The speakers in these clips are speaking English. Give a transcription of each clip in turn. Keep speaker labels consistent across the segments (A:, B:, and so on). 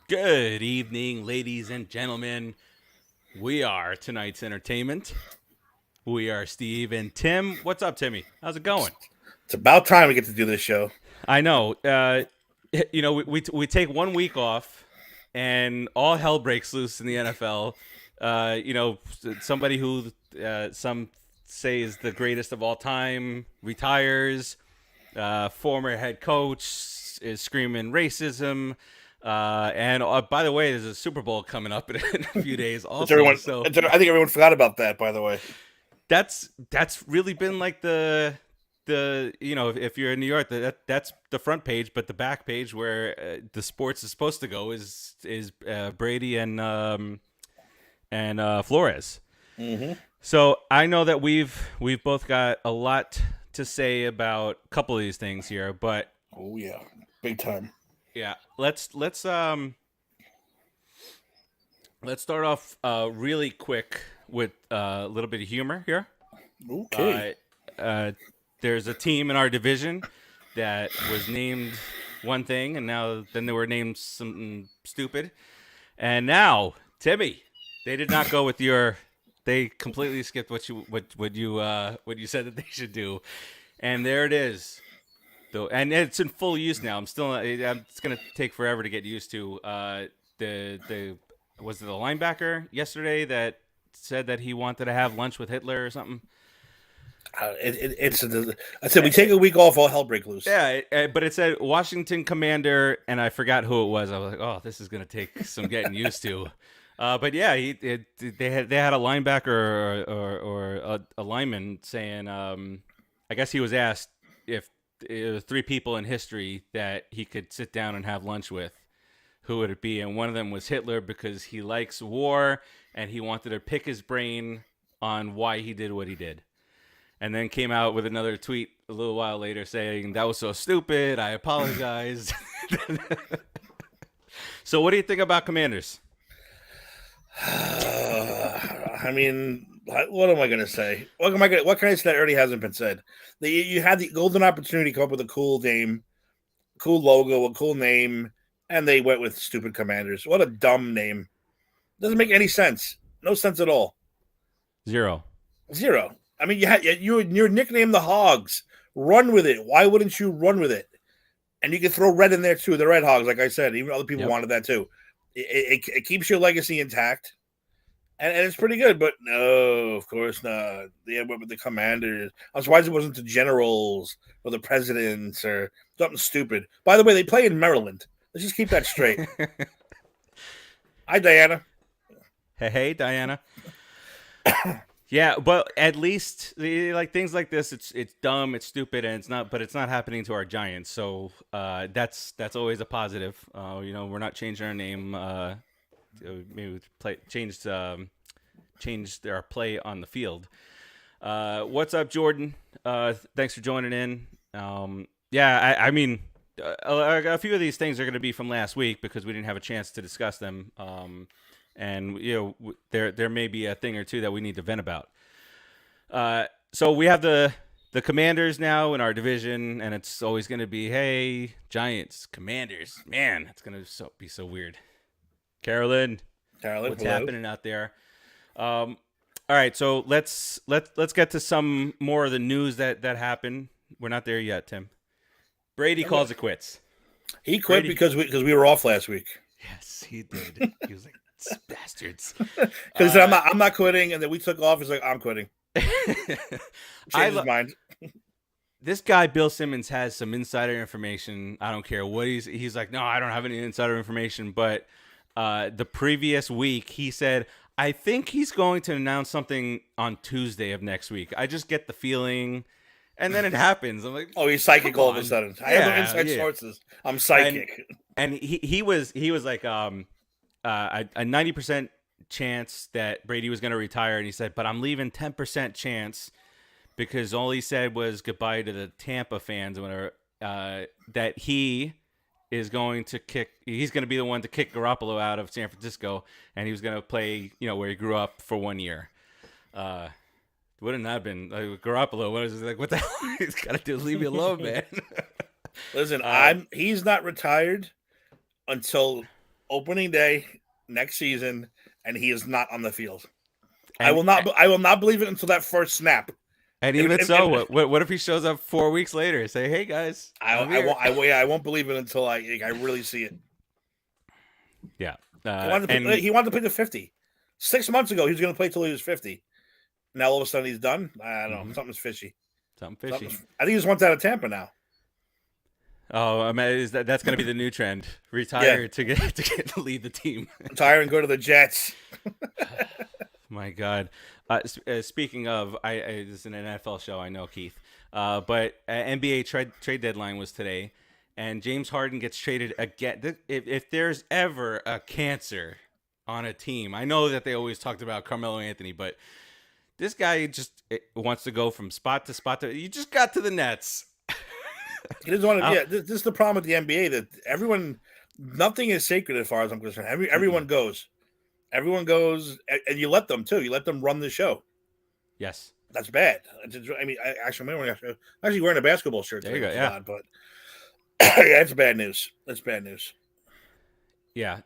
A: Good evening, ladies and gentlemen. We are tonight's entertainment. We are Steve and Tim. What's up, Timmy? How's it going?
B: It's about time we get to do this show.
A: I know. We take 1 week off, and all hell breaks loose in the NFL. Somebody who some say is the greatest of all time retires. Former head coach is screaming racism. And by the way, there's a Super Bowl coming up in a few days, also. So
B: I think everyone forgot about that. By the way,
A: that's really been like the if you're in New York, that's the front page, but the back page where the sports is supposed to go is Brady and Flores.
B: mm-hmm.
A: So I know that we've both got a lot to say about a couple of these things here, but
B: Oh yeah, big time.
A: yeah, let's start off really quick with a little bit of humor here.
B: Okay,
A: Uh, there's a team in our division that was named one thing, and then they were named something stupid. And now, Timmy, they did not go with your. They completely skipped what you said that they should do, and there it is. Though, and it's in full use now. It's gonna take forever to get used to. The was it the linebacker yesterday that said that he wanted to have lunch with Hitler or something?
B: it's. I said we take a week off, all hell break loose.
A: Yeah, but it said Washington Commander, and I forgot who it was. I was like, oh, this is gonna take some getting used to. But yeah, they had a linebacker or a lineman saying, I guess he was asked if there were three people in history that he could sit down and have lunch with, who would it be? And one of them was Hitler because he likes war and he wanted to pick his brain on why he did what he did. And then came out with another tweet a little while later saying, that was so stupid. I apologize. So what do you think about Commanders?
B: I mean, what am I going to say? What can I say that already hasn't been said? You had the golden opportunity to come up with a cool name, cool logo, a cool name, and they went with stupid Commanders. What a dumb name! Doesn't make any sense. No sense at all.
A: Zero.
B: Zero. I mean, your nickname the Hogs. Run with it. Why wouldn't you run with it? And you can throw red in there too. The Red Hogs, like I said, even other people
A: Yep.
B: wanted that too. It keeps your legacy intact, and it's pretty good. But no, of course not. They went with the Commanders. I'm surprised it wasn't the Generals or the Presidents or something stupid. By the way, they play in Maryland. Let's just keep that straight. Hi, Diana.
A: Hey, Diana. Yeah, but at least like things like this, it's dumb, it's stupid, and it's not happening to our Giants. So that's always a positive. We're not changing our name. Maybe we changed our play on the field. What's up, Jordan? Thanks for joining in. Yeah, I mean, a few of these things are going to be from last week because we didn't have a chance to discuss them. And there may be a thing or two that we need to vent about. So we have the Commanders now in our division, and it's always going to be, hey, Giants, Commanders. Man, it's going to be so weird. Carolyn, what's
B: hello.
A: happening out there? All right, so let's get to some more of the news that happened. We're not there yet, Tim. Brady calls it quits.
B: He quit
A: Brady-
B: because we were off last week.
A: Yes, he did. He was like, bastards.
B: Because he said, I'm not quitting, and then we took off. He's like, I'm quitting. Changed his mind.
A: This guy Bill Simmons has some insider information. I don't care what he's like. No, I don't have any insider information. But the previous week, he said, I think he's going to announce something on Tuesday of next week. I just get the feeling, and then it happens. I'm like,
B: oh, he's psychic all of a sudden. I have no inside sources. I'm psychic.
A: And he was like a 90% chance that Brady was going to retire, and he said, but I'm leaving 10% chance because all he said was goodbye to the Tampa fans and whatever, that he is going to he's going to be the one to kick Garoppolo out of San Francisco, and he was going to play, where he grew up for 1 year. Wouldn't that have been like Garoppolo? What is it like? What the hell? He's got to do? Leave me alone, man.
B: Listen, he's not retired until opening day next season, and he is not on the field. I
A: And
B: will not. I will not believe it until that first snap.
A: and even so, what if he shows up 4 weeks later and say, "Hey guys, I'm
B: I
A: here."
B: won't. I won't believe it until I really see it.
A: Yeah.
B: He wanted to play to 50. 6 months ago, he was going to play till he was 50. Now all of a sudden he's done. I don't know. Something's fishy.
A: Something fishy.
B: I think he just wants out of Tampa now.
A: Oh, I mean, that's going to be the new trend? Retire to lead the team.
B: Retire and go to the Jets.
A: My God. Speaking of, this is an NFL show. I know, Keith. But NBA trade deadline was today, and James Harden gets traded again. If there's ever a cancer on a team, I know that they always talked about Carmelo Anthony, but this guy just wants to go from spot to spot. You just got to the Nets.
B: He doesn't want to. Yeah, this is the problem with the NBA, that nothing is sacred as far as I'm concerned. Everyone goes. Everyone goes, and you let them too. You let them run the show.
A: Yes,
B: that's bad. I mean, actually wearing a basketball shirt.
A: There you go. Yeah,
B: but yeah, it's bad news. That's bad news.
A: Yeah.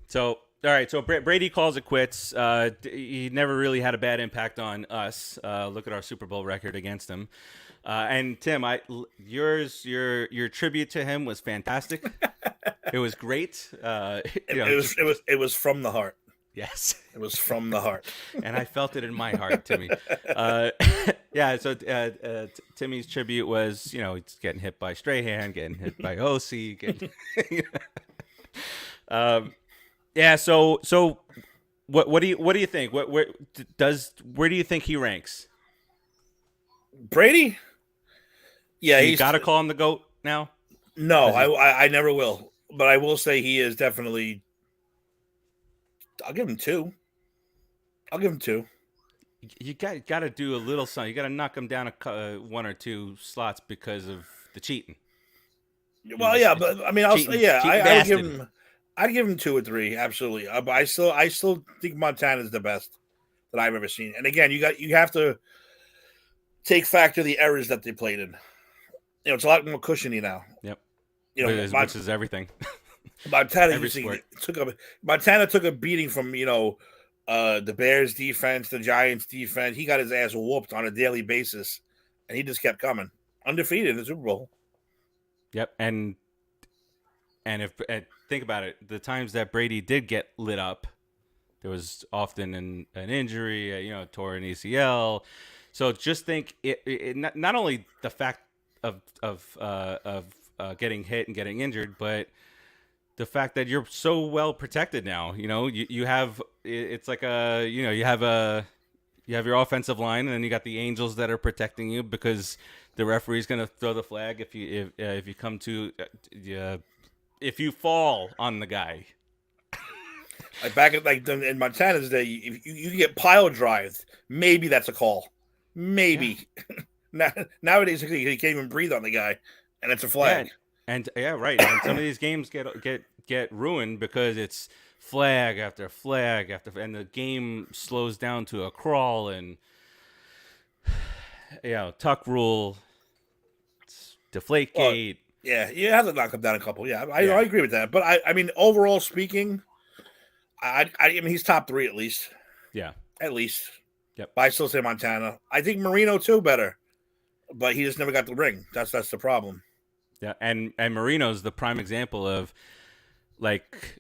A: So all right. So Brady calls it quits. He never really had a bad impact on us. Look at our Super Bowl record against him. And Tim, your tribute to him was fantastic. It was great.
B: It was from the heart.
A: Yes,
B: it was from the heart,
A: and I felt it in my heart, Timmy. Yeah. So Timmy's tribute was, he's getting hit by Strahan, getting hit by OC. Yeah. So what do you think? Where do you think he ranks?
B: Brady? Yeah,
A: you got to call him the GOAT now.
B: No, I never will. But I will say he is definitely. I'll give him two.
A: You got to do a little something. You got to knock him down one or two slots because of the cheating.
B: Well, yeah, but I mean, I'd give him 2 or 3, absolutely. But I still think Montana's the best that I've ever seen. And again, you have to take factor the errors that they played in. It's a lot more cushiony now.
A: Yep. Which is everything.
B: Montana took a beating from the Bears defense, the Giants defense. He got his ass whooped on a daily basis, and he just kept coming, undefeated in the Super Bowl.
A: Yep, and if think about it, the times that Brady did get lit up, there was often an injury, tore an ACL. So just think it not only the fact of getting hit and getting injured, but the fact that you're so well protected now. You have, it's like you have your offensive line, and then you got the angels that are protecting you because the referee's going to throw the flag if you come to if you fall on the guy.
B: Back in Montana's day, if you get pile drived, maybe that's a call. Maybe. Yeah. Nowadays, he can't even breathe on the guy, and it's a flag.
A: Yeah, right. And some of these games get ruined because it's flag after flag and the game slows down to a crawl, and tuck rule, deflate gate.
B: Yeah, you have to knock him down a couple. Yeah, I agree with that. But I mean, overall speaking, I mean, he's top 3 at least.
A: Yeah,
B: at least.
A: Yep.
B: But I still say Montana. I think Marino too better, but he just never got the ring. That's the problem.
A: Yeah, and Marino's the prime example of, like,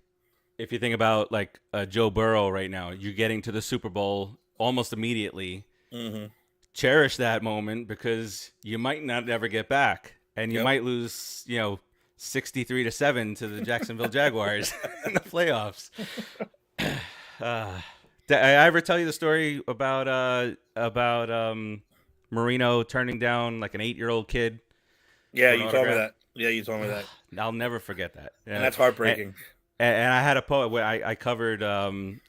A: if you think about like Joe Burrow right now, you're getting to the Super Bowl almost immediately.
B: Mm-hmm.
A: Cherish that moment because you might not ever get back, and you might lose, 63-7 to the Jacksonville Jaguars in the playoffs. Did I ever tell you the story about Marino turning down like an 8-year-old kid?
B: Yeah, you told me that. Yeah, you told me that.
A: I'll never forget that.
B: And that's heartbreaking.
A: And I had a poet where I covered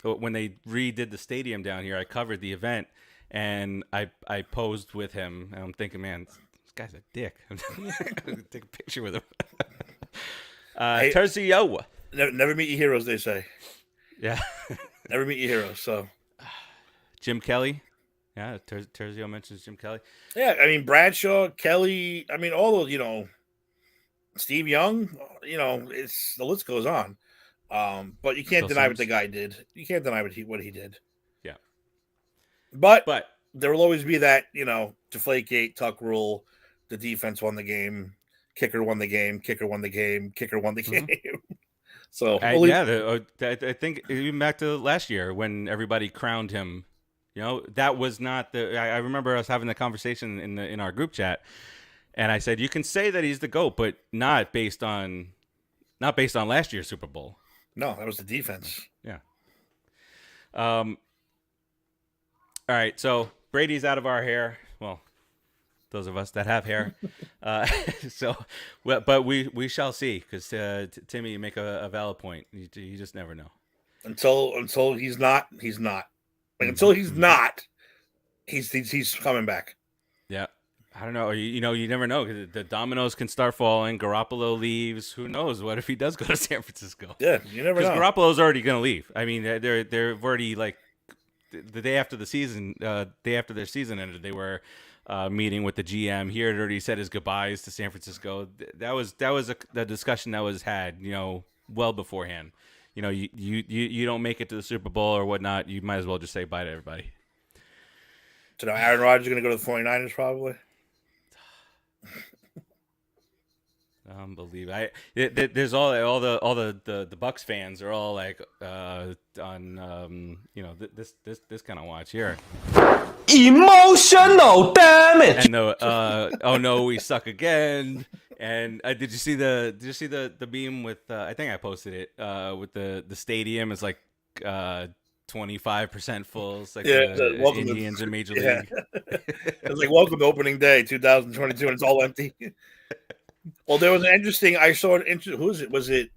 A: when they redid the stadium down here. I covered the event, and I posed with him. And I'm thinking, man, this guy's a dick. I'm gonna take a picture with him. Terzio.
B: Never meet your heroes, they say.
A: Yeah.
B: Never meet your heroes. So,
A: Jim Kelly. Yeah, Terzio mentions Jim Kelly.
B: Yeah, I mean Bradshaw, Kelly. I mean all those. Steve Young. It's the list goes on. But you can't
A: Phil
B: deny what the
A: Simms.
B: guy did. You can't deny what he did.
A: Yeah.
B: But
A: But
B: there will always be that, Deflategate, Tuck rule. The defense won the game. Kicker won the game. Kicker won the game. Kicker won the
A: mhm.
B: game. So only
A: Yeah, I think even back to last year when everybody crowned him, that was not the. I remember us having the conversation in our group chat, and I said you can say that he's the GOAT, but not based on last year's Super Bowl.
B: no, that was the defense.
A: Yeah. Um. All right, so Brady's out of our hair. Well, those of us that have hair. Uh, so, but we shall see because Timmy, you make a valid point. You just never know.
B: Until he's not, he's not. Like
A: Mm-hmm,
B: until he's
A: mm-hmm.
B: not, he's coming back.
A: Yeah. I don't know. You never know. 'Cause the dominoes can start falling. Garoppolo leaves. Who knows? What if he does go to San Francisco?
B: Yeah, you never
A: Because
B: know.
A: Garoppolo's already going to leave. I mean, they're already like the day after the season, day after their season ended, they were meeting with the GM. He had already said his goodbyes to San Francisco. That was a discussion that was had, well beforehand. You don't make it to the Super Bowl or whatnot. You might as well just say bye to everybody.
B: So now Aaron Rodgers is going to go to the 49ers probably.
A: Unbelievable. There's all the Bucks fans are all like on this kind of watch here.
C: Emotional damage.
A: And oh no, we suck again. And did you see the meme with I think I posted it with the stadium is like 25% full. It's like the Indians in Major League.
B: It's like welcome to opening day 2022 and it's all empty. Well, there was an interesting. I saw an interesting. Who is it? Was it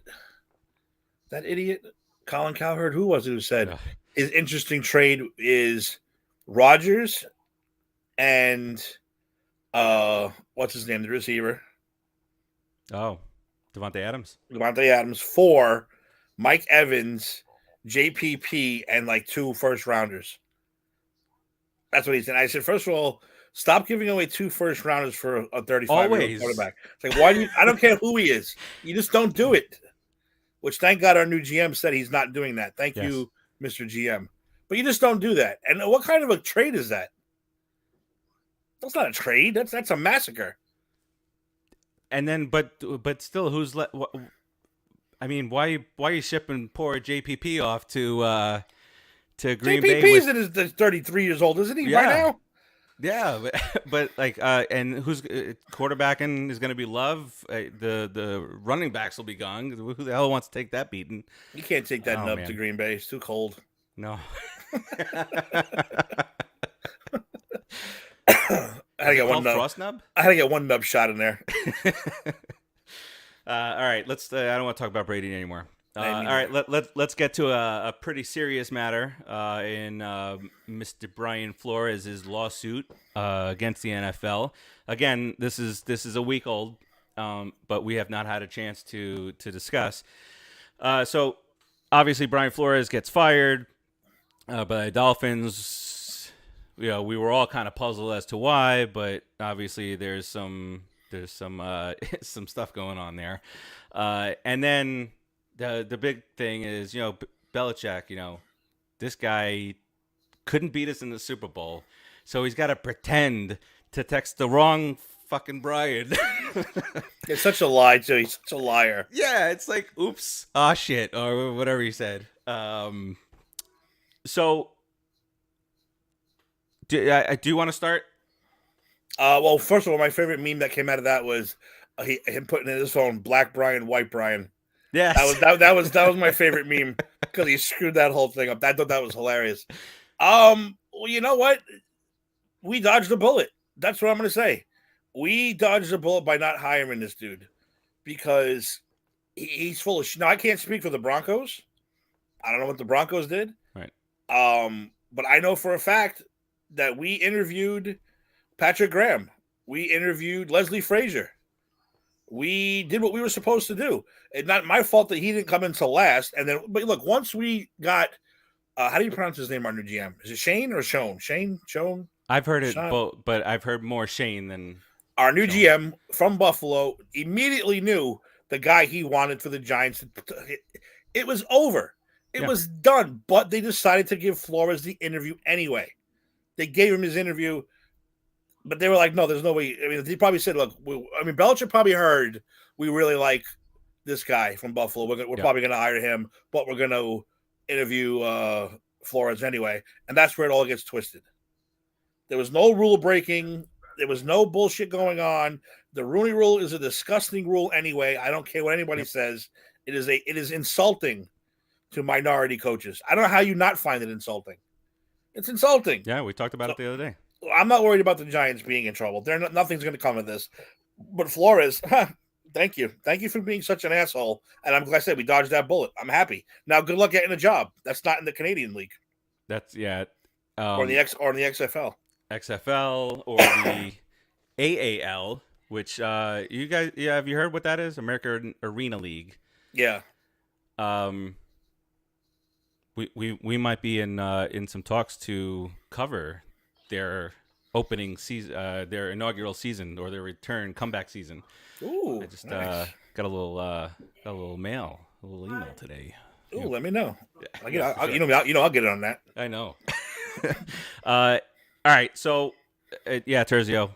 B: that idiot Colin Cowherd? Who was it who said his interesting trade is Rodgers and what's his name? The receiver.
A: Oh, Devontae
B: Adams for Mike Evans, JPP, and like 2 first rounders. That's what he said. I said, first of all, stop giving away 2 first rounders for a 35-year-old quarterback. It's like, why do you? I don't care who he is. You just don't do it. Which, thank God, our new GM said he's not doing that. Thank you, Mr. GM. But you just don't do that. And what kind of a trade is that? That's not a trade. That's a massacre.
A: And then, but still, who's let? I mean, why are you shipping poor JPP off to Green Bay?
B: JPP's in his 33 years old, isn't he? Right now.
A: Yeah, but like, and who's quarterbacking is going to be Love. The running backs will be gone. Who the hell wants to take that beating?
B: You can't take that nub to Green Bay. It's too cold.
A: No.
B: I had to get one nub.
A: Frost nub?
B: I had to get one nub shot in there.
A: All right, let's. I don't want to talk about Brady anymore. All right, let's get to a pretty serious matter in Mr. Brian Flores' lawsuit against the NFL. Again, this is a week old, but we have not had a chance to discuss. So obviously, Brian Flores gets fired by the Dolphins. We were all kind of puzzled as to why, but obviously there's some some stuff going on there, and then. The big thing is, Belichick, this guy couldn't beat us in the Super Bowl, so he's got to pretend to text the wrong fucking Brian.
B: It's such a lie, too. He's such a liar.
A: Yeah, it's like, oops, shit, or whatever he said. So, do you want to start?
B: Well, first of all, my favorite meme that came out of that was him putting in his phone, Black Brian, White Brian.
A: Yeah,
B: that was my favorite meme because he screwed that whole thing up. I thought that was hilarious. Well, you know what? We dodged a bullet. That's what I'm going to say. We dodged a bullet by not hiring this dude because he's full of shit. Now, I can't speak for the Broncos. I don't know what the Broncos did.
A: Right.
B: But I know for a fact that we interviewed Patrick Graham. We interviewed Leslie Frazier. We did what we were supposed to do. It's not my fault that he didn't come until last. And then, but look, once we got, how do you pronounce his name, our new GM? Is it Shane or Shone? Shone?
A: I've heard it both, but I've heard more Shane than
B: our new GM from Buffalo. Immediately knew the guy he wanted for the Giants. It was over. It
A: Yeah.
B: was done. But they decided to give Flores the interview anyway. They gave him his interview, but they were like, no, there's no way. I mean, they probably said, look, Belichick probably heard we really like this guy from Buffalo. We're probably going to hire him, but we're going to interview Flores anyway. And that's where it all gets twisted. There was no rule breaking. There was no bullshit going on. The Rooney Rule is a disgusting rule anyway. I don't care what anybody says. It is insulting to minority coaches. I don't know how you not find it insulting. It's insulting.
A: Yeah, we talked about it the other day.
B: I'm not worried about the Giants being in trouble. Nothing's going to come of this. But Flores, thank you. Thank you for being such an asshole. And I'm glad I said we dodged that bullet. I'm happy. Now, good luck getting a job. That's not in the Canadian League.
A: That's
B: or in the XFL.
A: XFL or the AAL, which you guys, have you heard what that is? American Arena League.
B: Yeah.
A: We might be in some talks to cover their opening season, their inaugural season, or their comeback season.
B: Ooh,
A: I just
B: nice.
A: got a little mail, a little email today.
B: Ooh, let me know.
A: Yeah,
B: I'll get it on that.
A: I know. All right, so Terzio,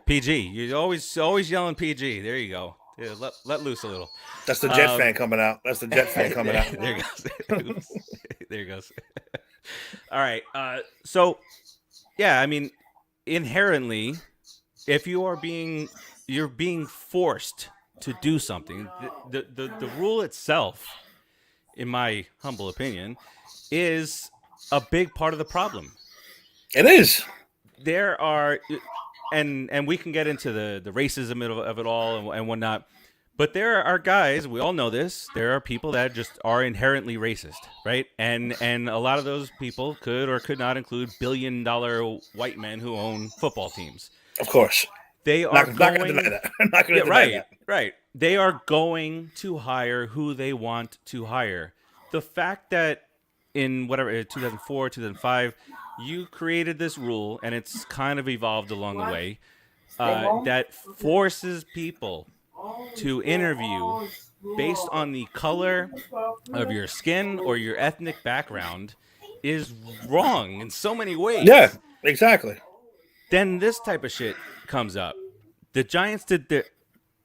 A: PG. You're always yelling PG. There you go. Yeah, let loose a little.
B: That's the Jet fan coming out. That's the Jet fan coming out.
A: There goes. There goes. All right. So, yeah, I mean, inherently, if you're being forced to do something, the rule itself, in my humble opinion, is a big part of the problem.
B: It is.
A: There are, and we can get into the racism of it all and whatnot, but there are guys, we all know this, there are people that just are inherently racist, right? And a lot of those people could or could not include billion-dollar white men who own football teams.
B: Of course.
A: They are
B: not going to deny that. I'm not going to deny that.
A: Right. They are going to hire who they want to hire. The fact that in 2004, 2005, you created this rule, and it's kind of evolved along the way, that forces people to interview based on the color of your skin or your ethnic background is wrong in so many ways.
B: Yeah, exactly.
A: Then this type of shit comes up. The Giants did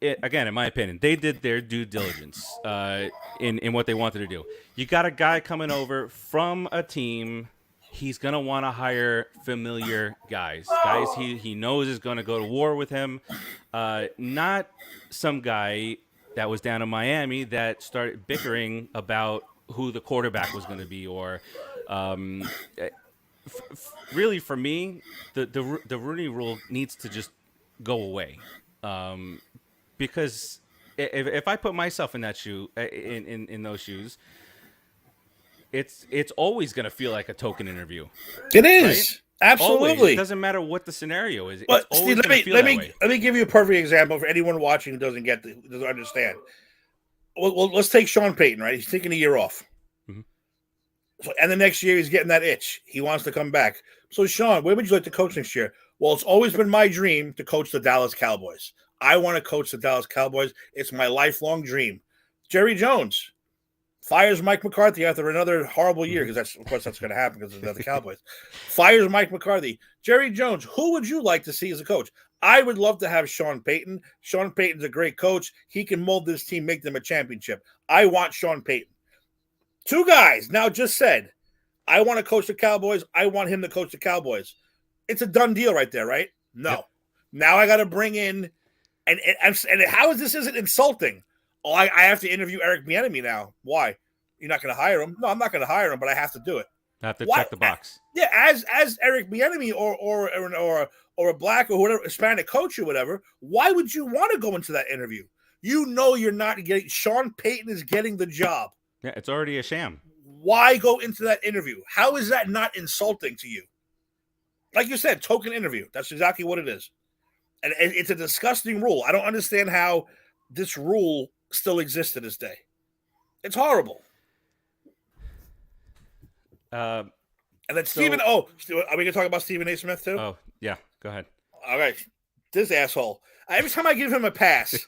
A: again, in my opinion, they did their due diligence in what they wanted to do. You got a guy coming over from a team. He's going to want to hire familiar guys he knows is going to go to war with him. Not some guy that was down in Miami that started bickering about who the quarterback was going to be, or really, for me, the Rooney Rule needs to just go away. Because if I put myself in that shoe, in those shoes, it's always going to feel like a token interview.
B: It is. Right? Absolutely.
A: Always. It doesn't matter what the scenario is.
B: But
A: it's
B: Steve,
A: always
B: let me give you a perfect example for anyone watching who doesn't understand. Well, let's take Sean Payton, right? He's taking a year off.
A: Mm-hmm.
B: So, and the next year he's getting that itch. He wants to come back. So, Sean, where would you like to coach next year? Well, it's always been my dream to coach the Dallas Cowboys. I want to coach the Dallas Cowboys. It's my lifelong dream. Jerry Jones fires Mike McCarthy after another horrible year, because that's going to happen because of the Cowboys. Fires Mike McCarthy. Jerry Jones, who would you like to see as a coach? I would love to have Sean Payton. Sean Payton's a great coach. He can mold this team, make them a championship. I want Sean Payton. Two guys now just said, I want to coach the Cowboys. I want him to coach the Cowboys. It's a done deal right there, right? No. Yep. Now I got to bring in, and how is this isn't insulting? Oh, I have to interview Eric Bieniemy now. Why? You're not going to hire him? No, I'm not going to hire him, but I have to do it.
A: I have to check the box.
B: Yeah, as Eric Bieniemy or a black or whatever Hispanic coach or whatever, why would you want to go into that interview? You know you're not getting. Sean Payton is getting the job.
A: Yeah, it's already a sham.
B: Why go into that interview? How is that not insulting to you? Like you said, token interview. That's exactly what it is. And it's a disgusting rule. I don't understand how this rule still exists to this day. It's horrible. And then Stephen, are we going to talk about Stephen A. Smith too?
A: Oh, yeah. Go ahead.
B: All right. This asshole. Every time I give him a pass,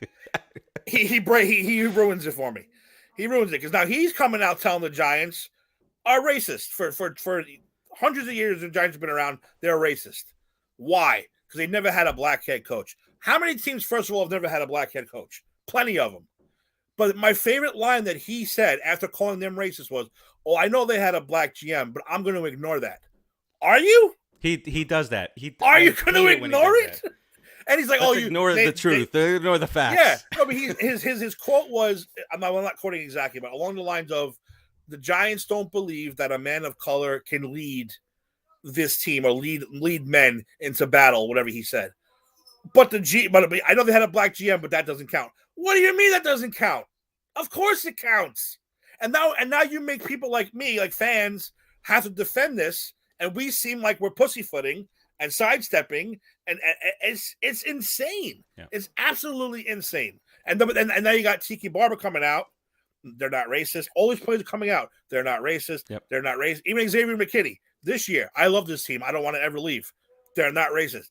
B: he ruins it for me. He ruins it because now he's coming out telling the Giants are racist for hundreds of years. The Giants have been around. They're racist. Why? Because they never had a black head coach. How many teams, first of all, have never had a black head coach? Plenty of them. But my favorite line that he said after calling them racist was, "Oh, I know they had a black GM, but I'm going to ignore that." Are you?
A: He does that.
B: Are you going to ignore it? And he's like,
A: Let's
B: "Oh, you
A: ignore the truth. Ignore the facts."
B: Yeah, no, but his quote was, I'm not quoting exactly, but along the lines of, "The Giants don't believe that a man of color can lead this team or lead men into battle," whatever he said. But I know they had a black GM, but that doesn't count. What do you mean that doesn't count? Of course it counts. And now you make people like me, like fans, have to defend this, and we seem like we're pussyfooting and sidestepping, and it's insane.
A: Yeah.
B: It's absolutely insane. And now you got Tiki Barber coming out. They're not racist. All these players are coming out. They're not racist.
A: Yep.
B: They're not racist. Even Xavier McKinney this year. I love this team. I don't want to ever leave. They're not racist.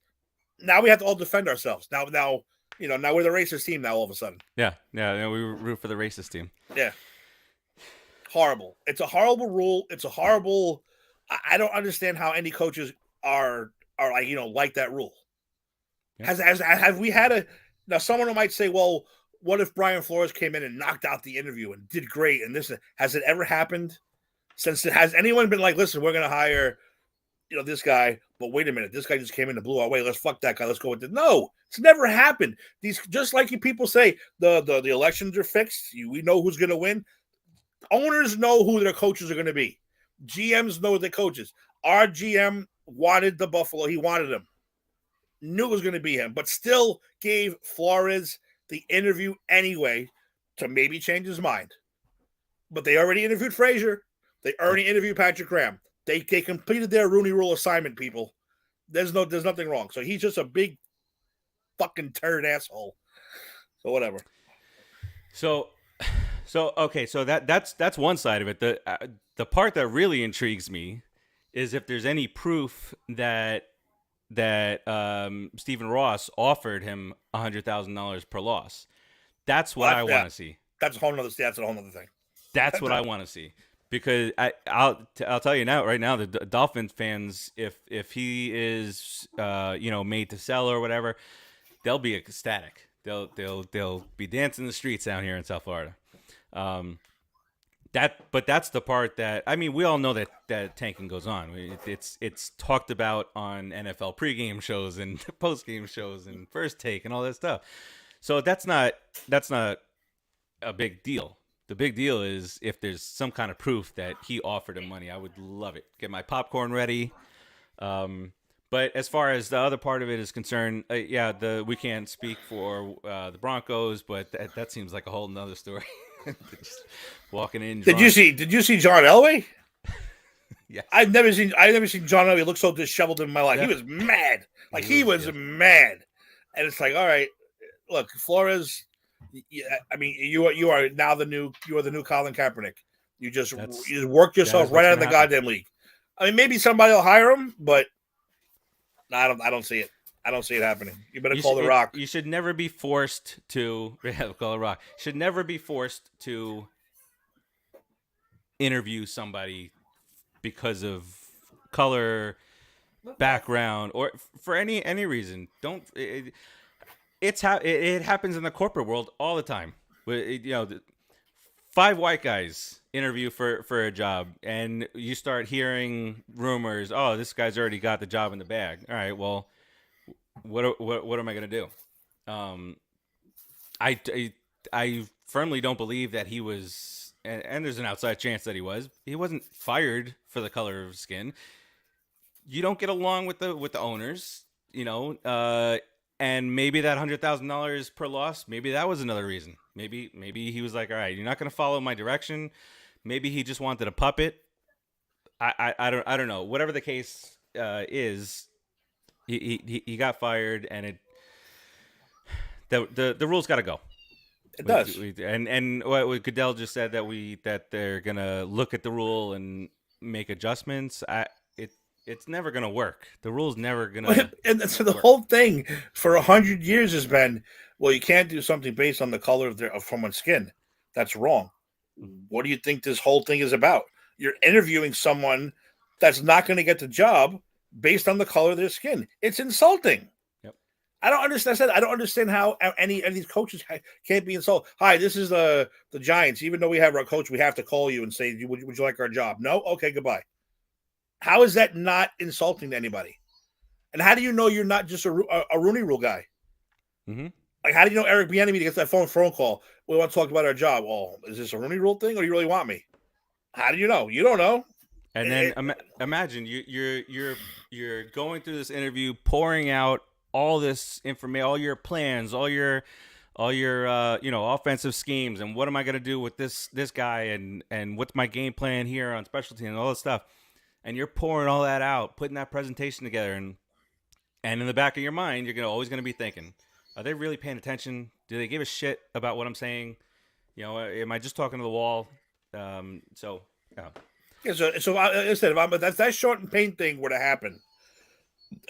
B: Now we have to all defend ourselves. Now we're the racist team now all of a sudden.
A: Yeah. We root for the racist team.
B: Yeah. Horrible. It's a horrible rule. It's a horrible. I don't understand how any coaches are like that rule. Yeah. Have we had now someone might say, well, what if Brian Flores came in and knocked out the interview and did great? And this has it ever happened since? Has anyone been like, listen, we're going to hire this guy, but wait a minute, this guy just came in and blew our way. Let's fuck that guy. Let's go with it. No, it's never happened. These, just like you people say, the elections are fixed. We know who's going to win. Owners know who their coaches are going to be. GMs know their coaches. Our GM wanted the Buffalo. He wanted him. Knew it was going to be him, but still gave Flores the interview anyway to maybe change his mind. But they already interviewed Frazier. They already interviewed Patrick Graham. They completed their Rooney Rule assignment, people. There's nothing wrong. So he's just a big fucking turd asshole. So whatever.
A: So okay, so that's one side of it. The part that really intrigues me is if there's any proof that Stephen Ross offered him $100,000 per loss. That's what I want to see.
B: That's a whole nother thing.
A: That's what I want to see. Because I'll tell you now, right now, the Dolphins fans, if he is made to sell or whatever, they'll be ecstatic. They'll be dancing the streets down here in South Florida. But that's the part that, I mean, we all know that tanking goes on. It's talked about on NFL pregame shows and postgame shows and First Take and all that stuff. So that's not a big deal. The big deal is if there's some kind of proof that he offered him money. I would love it. Get my popcorn ready. But as far as the other part of it is concerned, we can't speak for the Broncos, but that seems like a whole nother story. Just walking in.
B: Did you see John Elway?
A: Yeah.
B: I've never seen John Elway look so disheveled in my life. Yeah. He was mad. Like he was mad. And it's like, all right, look, Flores. Yeah, I mean, you are now the new Colin Kaepernick. You just worked yourself right out of the goddamn league. I mean, maybe somebody will hire him, but no, I don't see it. I don't see it happening. You better call The Rock.
A: You should never be forced to call The Rock. Should never be forced to interview somebody because of color, background, or for any reason. Don't. It happens in the corporate world all the time. 5 white guys interview for a job, and you start hearing rumors. Oh, this guy's already got the job in the bag. All right, well, what am I gonna do? I firmly don't believe that he was, and there's an outside chance that he was. He wasn't fired for the color of his skin. You don't get along with the owners, and maybe that $100,000 per loss, maybe that was another reason. Maybe he was like, all right, you're not going to follow my direction. Maybe he just wanted a puppet. I don't know. Whatever the case is, he got fired, and the rules got to go.
B: It does.
A: And what Goodell just said that they're going to look at the rule and make adjustments. It's never going to work. The rule's never going to.
B: And so the whole thing for 100 years has been, well, you can't do something based on the color of someone's skin. That's wrong. What do you think this whole thing is about? You're interviewing someone that's not going to get the job based on the color of their skin. It's insulting.
A: Yep.
B: I don't understand. I don't understand how any of these coaches can't be insulted. Hi, this is the Giants. Even though we have our coach, we have to call you and say, would you like our job? No? Okay, goodbye. How is that not insulting to anybody? And how do you know you're not just a Rooney Rule guy?
A: Mm-hmm.
B: Like, how do you know Eric Bieniemy gets that phone call? We want to talk about our job. Oh, is this a Rooney Rule thing, or do you really want me? How do you know? You don't know.
A: And then imagine you're going through this interview, pouring out all this information, all your plans, all your offensive schemes, and what am I going to do with this guy, and what's my game plan here on specialty and all this stuff. And you're pouring all that out, putting that presentation together, and in the back of your mind, you're always going to be thinking, are they really paying attention? Do they give a shit about what I'm saying? Am I just talking to the wall? Yeah.
B: So I said, if that short and paint thing were to happen,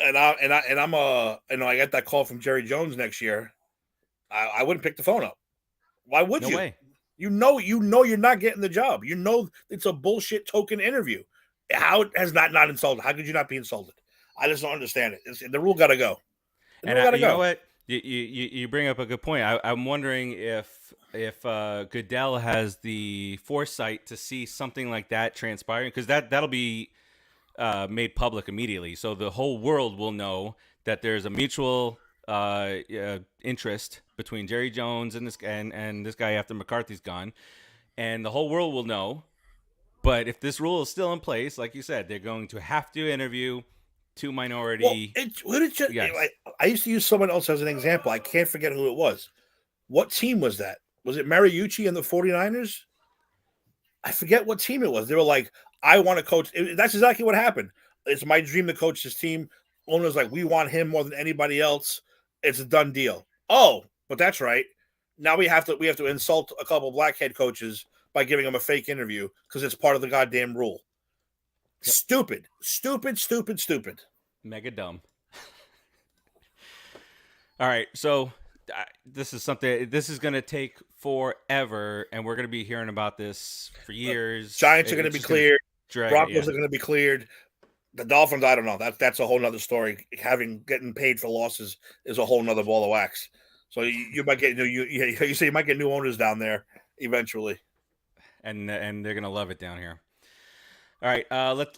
B: and I get that call from Jerry Jones next year, I wouldn't pick the phone up. Why would you?
A: No way.
B: You know you're not getting the job. You know it's a bullshit token interview. How has that not insulted? How could you not be insulted? I just don't understand it. The rule got to go.
A: You know what? You bring up a good point. I'm wondering if Goodell has the foresight to see something like that transpiring, because that'll be made public immediately, so the whole world will know that there's a mutual interest between Jerry Jones and this guy after McCarthy's gone, and the whole world will know. But if this rule is still in place, like you said, they're going to have to interview two minority.
B: I used to use someone else as an example. I can't forget who it was. What team was that? Was it Mariucci and the 49ers? I forget what team it was. They were like, I want to coach. That's exactly what happened. It's my dream to coach this team. Owner's like, we want him more than anybody else. It's a done deal. Oh, but that's right. Now we have to insult a couple black head coaches by giving them a fake interview because it's part of the goddamn rule. Yep. Stupid.
A: Mega dumb. All right, so this is going to take forever, and we're going to be hearing about this for years.
B: Giants are going to be cleared. Broncos are going to be cleared. The Dolphins, I don't know. That's a whole nother story. Getting paid for losses is a whole nother ball of wax. So you might get you say you might get new owners down there eventually.
A: And they're gonna love it down here. All right,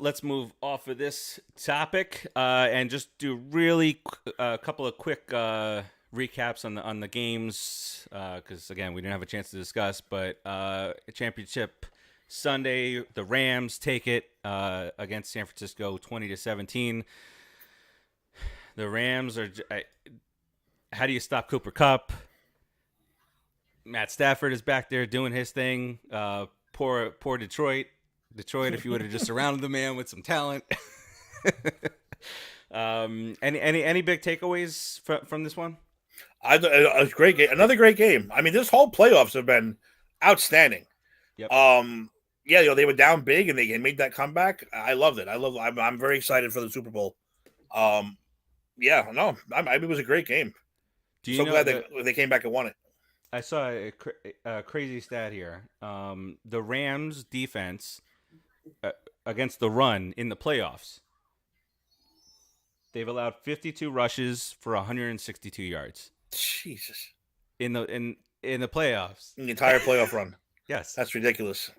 A: let's move off of this topic and just do really a couple of quick recaps on the games because again we didn't have a chance to discuss. But championship Sunday, the Rams take it against San Francisco, 20-17. The Rams are. How do you stop Cooper Kupp? Matt Stafford is back there doing his thing. Poor Detroit. If you would have just surrounded the man with some talent. Any big takeaways from this one?
B: A great game. Another great game. I mean, this whole playoffs have been outstanding.
A: Yep.
B: They were down big and they made that comeback. I loved it. I'm very excited for the Super Bowl. It was a great game. So glad they came back and won it.
A: I saw a crazy stat here. The Rams defense against the run in the playoffs, they've allowed 52 rushes for 162 yards.
B: Jesus.
A: In the playoffs.
B: In the entire playoff run.
A: Yes.
B: That's ridiculous.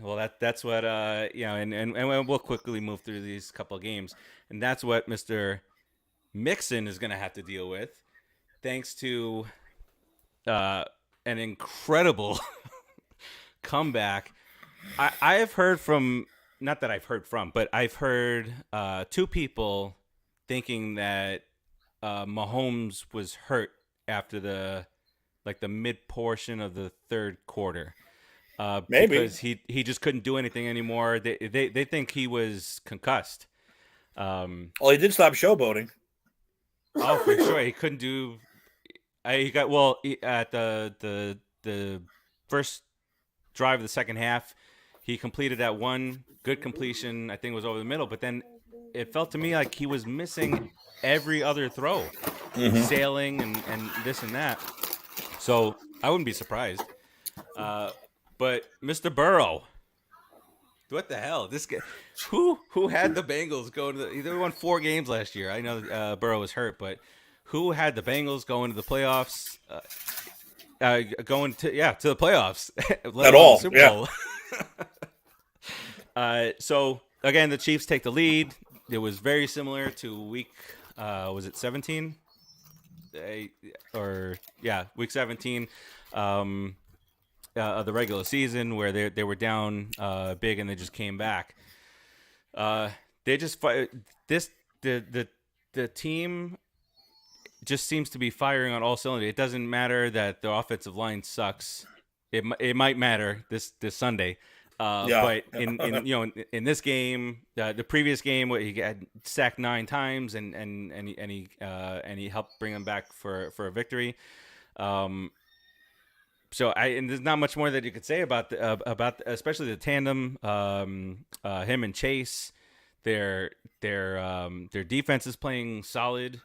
A: Well, that's what and we'll quickly move through these couple of games, and that's what Mr. Mixon is going to have to deal with, thanks to an incredible comeback. I have heard from, not that I've heard from, but I've heard two people thinking that Mahomes was hurt after the mid portion of the third quarter.
B: Maybe
A: because he just couldn't do anything anymore. They think he was concussed.
B: He did stop showboating.
A: Oh, for sure, he couldn't do. At the first drive of the second half, he completed that one good completion. I think it was over the middle, but then it felt to me like he was missing every other throw, sailing and this and that. So I wouldn't be surprised. Uh, but Mr. Burrow, what the hell? This guy, who had the Bengals going to the? They won 4 games last year. I know Burrow was hurt, but who had the Bengals going to the playoffs? Going to the playoffs, let
B: At
A: alone the
B: all.
A: Super
B: Yeah.
A: Bowl. So again, the Chiefs take the lead. It was very similar to week. Was it 17? Week 17 of the regular season where they were down big and they just came back. They just this the team just seems to be firing on all cylinders. It doesn't matter that the offensive line sucks. It might matter this Sunday.
B: Yeah.
A: But in this game, the previous game, he got sacked 9 times, and he helped bring them back for a victory. So there's not much more that you could say about especially the tandem, him and Chase. Their defense is playing solid.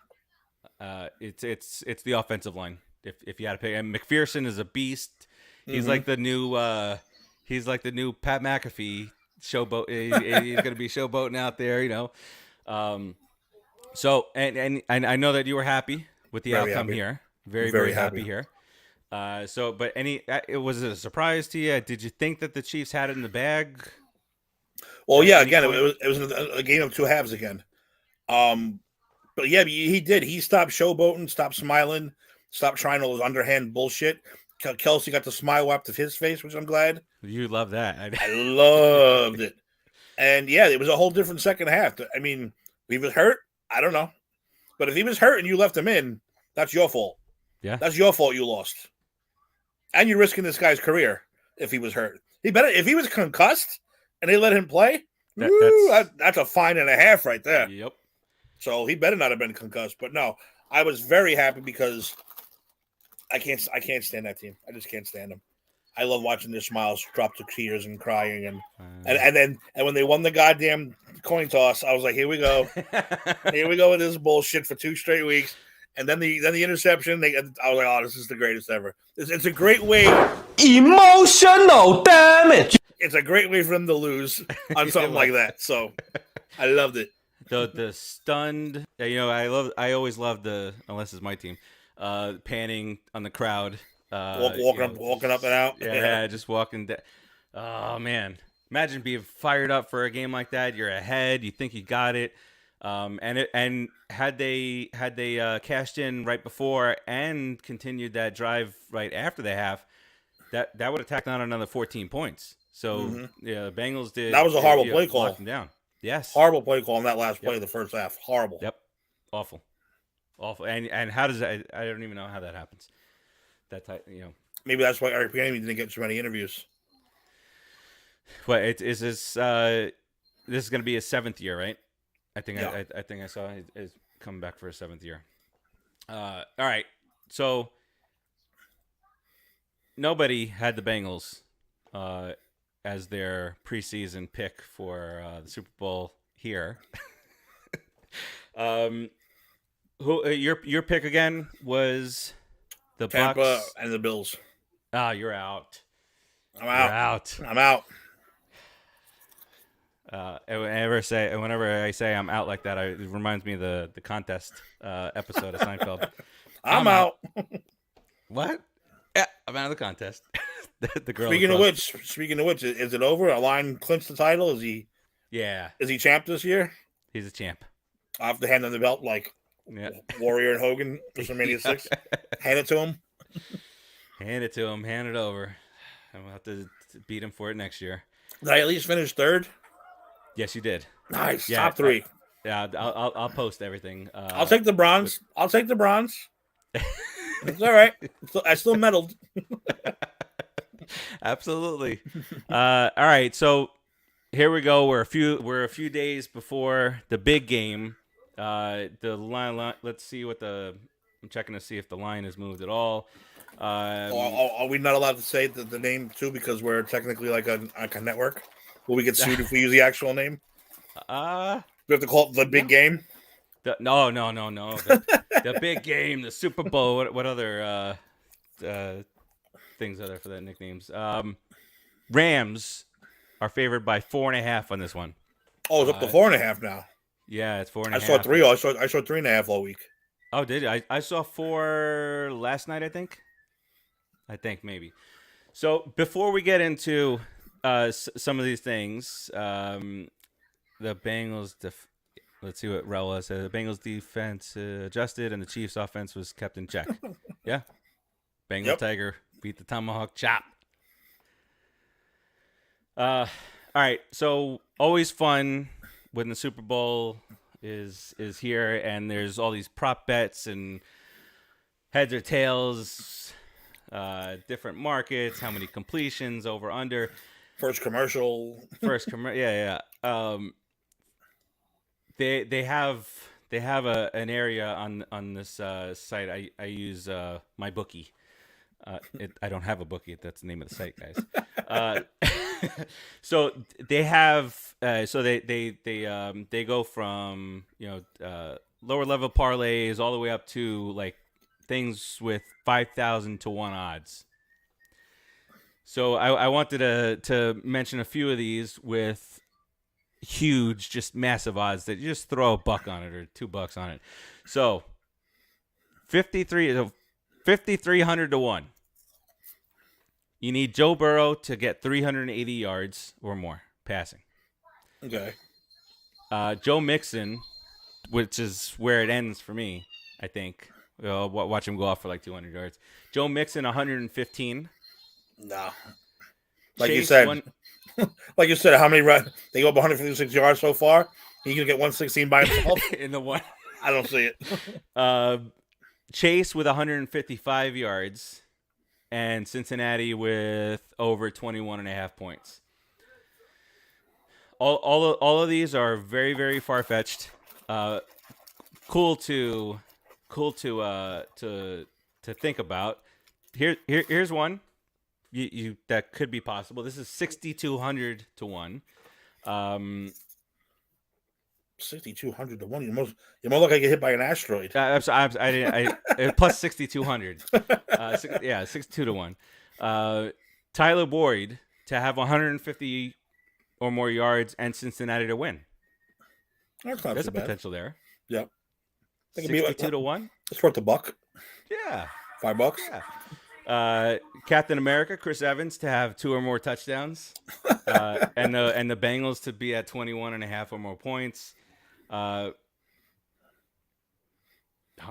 A: It's the offensive line. If you had to pick, and McPherson is a beast. He's like the new Pat McAfee showboat. He's going to be showboating out there, So and I know that you were happy with the
B: Very
A: outcome
B: happy.
A: here. Very happy here. But it was a surprise to you? Did you think that the Chiefs had it in the bag?
B: Well, yeah. Again, it was a game of 2 halves again. But yeah, he did. He stopped showboating, stopped smiling, stopped trying all those underhand bullshit. Kelsey got the smile wiped off his face, which I'm glad.
A: You love that.
B: I loved it. And yeah, it was a whole different second half. I mean, if he was hurt, I don't know. But if he was hurt and you left him in, that's your fault.
A: Yeah.
B: That's your fault you lost. And you're risking this guy's career if he was hurt. If he was concussed and they let him play, that's a fine and a half right there.
A: Yep.
B: So he better not have been concussed. But no, I was very happy because I can't stand that team. I just can't stand them. I love watching their smiles drop to tears and crying and when they won the goddamn coin toss, I was like, here we go. Here we go with this bullshit for 2 straight weeks. And then the interception, I was like, oh, this is the greatest ever. It's a great way.
C: Emotional damage.
B: It's a great way for them to lose on something like that. So I loved it.
A: The stunned, I always love unless it's my team, panning on the crowd.
B: Walking up and out.
A: Yeah, just walking down. Oh, man. Imagine being fired up for a game like that. You're ahead. You think you got it. And had they cashed in right before and continued that drive right after the half, that would have tacked on another 14 points. So the Bengals did.
B: That was a horrible play call.
A: Locked them down. Yes,
B: horrible play call on that last play of the first half. Horrible.
A: Yep, awful. And how does that? I don't even know how that happens. That type,
B: Maybe that's why Eric Bieniemy didn't get so many interviews.
A: But this is going to be his 7th year, right? I think I think I saw he's coming back for his 7th year. All right, so nobody had the Bengals as their preseason pick for the Super Bowl here. Who your pick again was the
B: Tampa
A: Bucs
B: and the Bills.
A: Ah, you're out.
B: I'm out.
A: You're out.
B: I'm out.
A: Whenever I say I'm out like that, it reminds me of the contest episode of Seinfeld.
B: I'm out.
A: What? Yeah, I'm out of the contest. the girl.
B: Speaking of which, is it over? Align clinched the title. Is he?
A: Yeah.
B: Is he champ this year?
A: He's a champ.
B: I have to hand him the belt like Warrior and Hogan WrestleMania 6. Hand it to him.
A: Hand it to him. Hand it over. I'm going to have to beat him for it next year.
B: Did I at least finish 3rd?
A: Yes, you did.
B: Nice. Yeah, top 3.
A: I'll post everything.
B: I'll take the bronze. I'll take the bronze. It's all right. I still medaled.
A: Absolutely. All right. So here we go. We're a few days before the big game. The line. Let's see what I'm checking to see if the line has moved at all.
B: Are we not allowed to say the name too because we're technically like a network? Will we get sued if we use the actual name? We have to call it the big game.
A: No. The big game, the Super Bowl. What other? things other for that nicknames. Rams are favored by 4.5 on this one.
B: Oh, it's up to 4.5 now.
A: Yeah, it's 4.5.
B: I saw 3. I saw 3.5 all week.
A: Oh, did you? I saw 4 last night. I think maybe. So before we get into some of these things, the Bengals. Let's see what Raul said. The Bengals defense adjusted, and the Chiefs offense was kept in check. Yeah, Bengal Tiger beat the Tomahawk Chop. All right, so always fun when the Super Bowl is here, and there's all these prop bets and heads or tails, different markets, how many completions, over under.
B: First commercial.
A: Yeah. They have an area on this site. I use my bookie. I don't have a bookie. That's the name of the site, guys. So they have they go from lower level parlays all the way up to like things with 5,000 to 1 odds. So I wanted to mention a few of these with huge, just massive odds that you just throw $1 on it or $2 on it. So 5,300 to 1. You need Joe Burrow to get 380 yards or more passing.
B: Okay.
A: Joe Mixon, which is where it ends for me, I think. Watch him go off for like 200 yards. Joe Mixon, 115.
B: No. Like you said, how many they go up 156 yards so far? He can get 116 by himself
A: in the one.
B: I don't see it.
A: Chase with 155 yards, and Cincinnati with over 21.5 points. All of these are very, very far fetched. Cool to think about. Here's one. You that could be possible. This is 6,200 to 1.
B: 6,200 to 1. You're more likely to get hit by an asteroid.
A: Plus 6,200. 62 to 1. Tyler Boyd to have 150 or more yards and Cincinnati to win. There's a potential there.
B: Yep.
A: 62 to 1.
B: It's worth $1.
A: Yeah.
B: $5.
A: Yeah. Captain America, Chris Evans, to have 2 or more touchdowns, and the Bengals to be at 21.5 or more points. Oh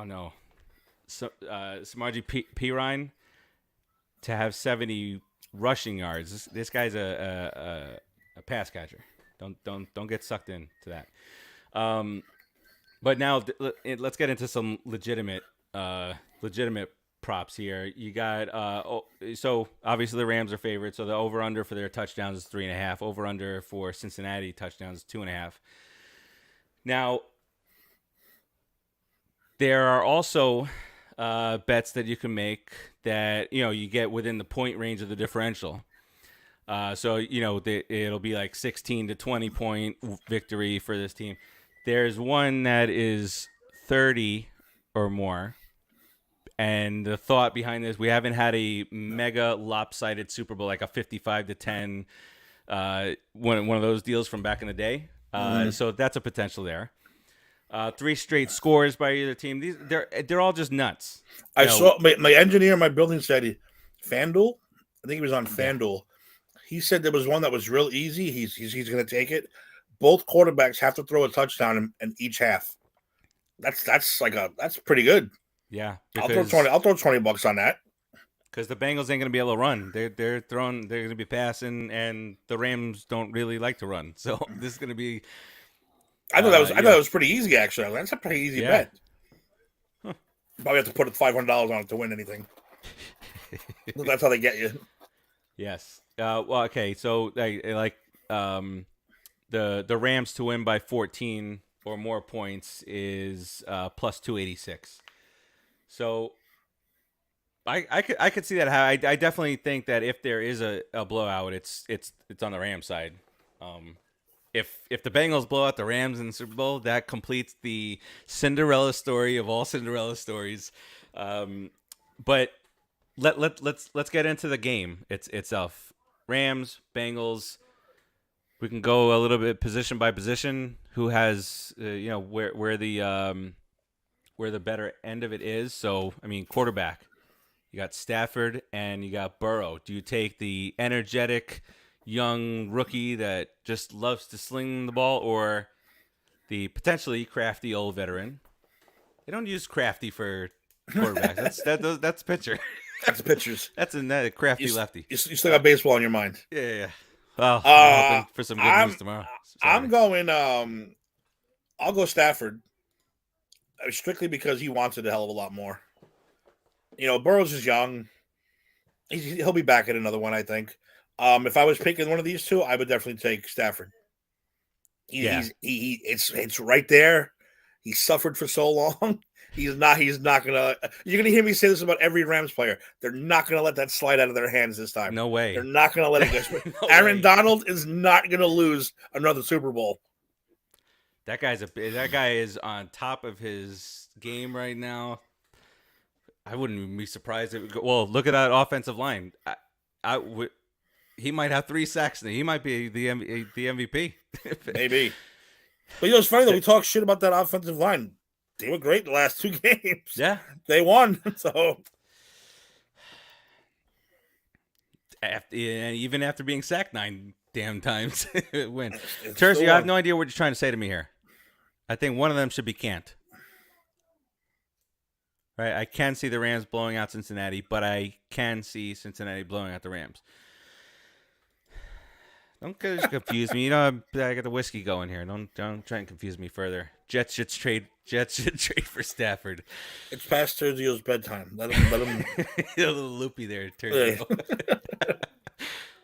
A: no, Samaji Perine to have 70 rushing yards. This guy's a pass catcher. Don't get sucked into that. But now let's get into some legitimate props here. You got so obviously the Rams are favored, so the over under for their touchdowns is 3.5. Over under for Cincinnati touchdowns is 2.5. Now there are also bets that you can make that you get within the point range of the differential. So it'll be like 16 to 20 point victory for this team. There's one that is 30 or more. And the thought behind this, we haven't had a mega lopsided Super Bowl, like a 55 to 10, one of those deals from back in the day. So that's a potential there. 3 straight scores by either team. They're all just nuts.
B: I saw my engineer in my building said FanDuel. I think he was on FanDuel. He said there was one that was real easy. He's going to take it. Both quarterbacks have to throw a touchdown in each half. That's pretty good.
A: Yeah,
B: I'll throw $20 on that.
A: Because the Bengals ain't gonna be able to run. They're gonna be passing, and the Rams don't really like to run. So this is gonna be. I thought
B: that was pretty easy actually. That's a pretty easy bet. Huh. Probably have to put $500 on it to win anything. That's how they get you.
A: Yes. Well, okay. So the Rams to win by 14 or more points is plus 286. So I could see that. I definitely think that if there is a blowout, it's on the Rams side. If the Bengals blow out the Rams in the Super Bowl, that completes the Cinderella story of all Cinderella stories. But let's get into the game itself. Rams, Bengals. We can go a little bit position by position. Who has where the better end of it is? So I mean, quarterback. You got Stafford and you got Burrow. Do you take the energetic young rookie that just loves to sling the ball, or the potentially crafty old veteran? They don't use crafty for quarterbacks. That's pitcher.
B: That's the pitchers.
A: That's a crafty
B: You,
A: lefty.
B: you still got baseball in your mind.
A: Yeah. Well, I'm
B: Uh,
A: hoping for some good
B: I'm
A: news tomorrow.
B: I'm
A: Saturday.
B: going. I'll go Stafford strictly because he wants it a hell of a lot more. Burrows is young. He'll be back at another one, I think. If I was picking one of these two, I would definitely take Stafford. It's right there. He suffered for so long. He's not gonna. You're gonna hear me say this about every Rams player. They're not gonna let that slide out of their hands this time.
A: No way.
B: They're not gonna let it go.
A: No
B: Aaron
A: way.
B: Donald is not gonna lose another Super Bowl.
A: That guy is on top of his game right now. I wouldn't even be surprised if it would go. Well, look at that offensive line. He might have 3 sacks. He might be the MVP.
B: Maybe. But it's funny though. We talk shit about that offensive line. They were great the last 2 games.
A: Yeah.
B: They won. So
A: even after being sacked 9 damn times, win.
B: it's
A: Terzi,
B: still
A: I have
B: won.
A: no idea what you're trying to say to me here. I think one of them should be Cant. Right? I can see the Rams blowing out Cincinnati, but I can see Cincinnati blowing out the Rams. Don't confuse me. I got the whiskey going here. Don't try and confuse me further. Jets should trade for Stafford.
B: It's past Terzio's bedtime. Let him.
A: A little loopy there, Terzio.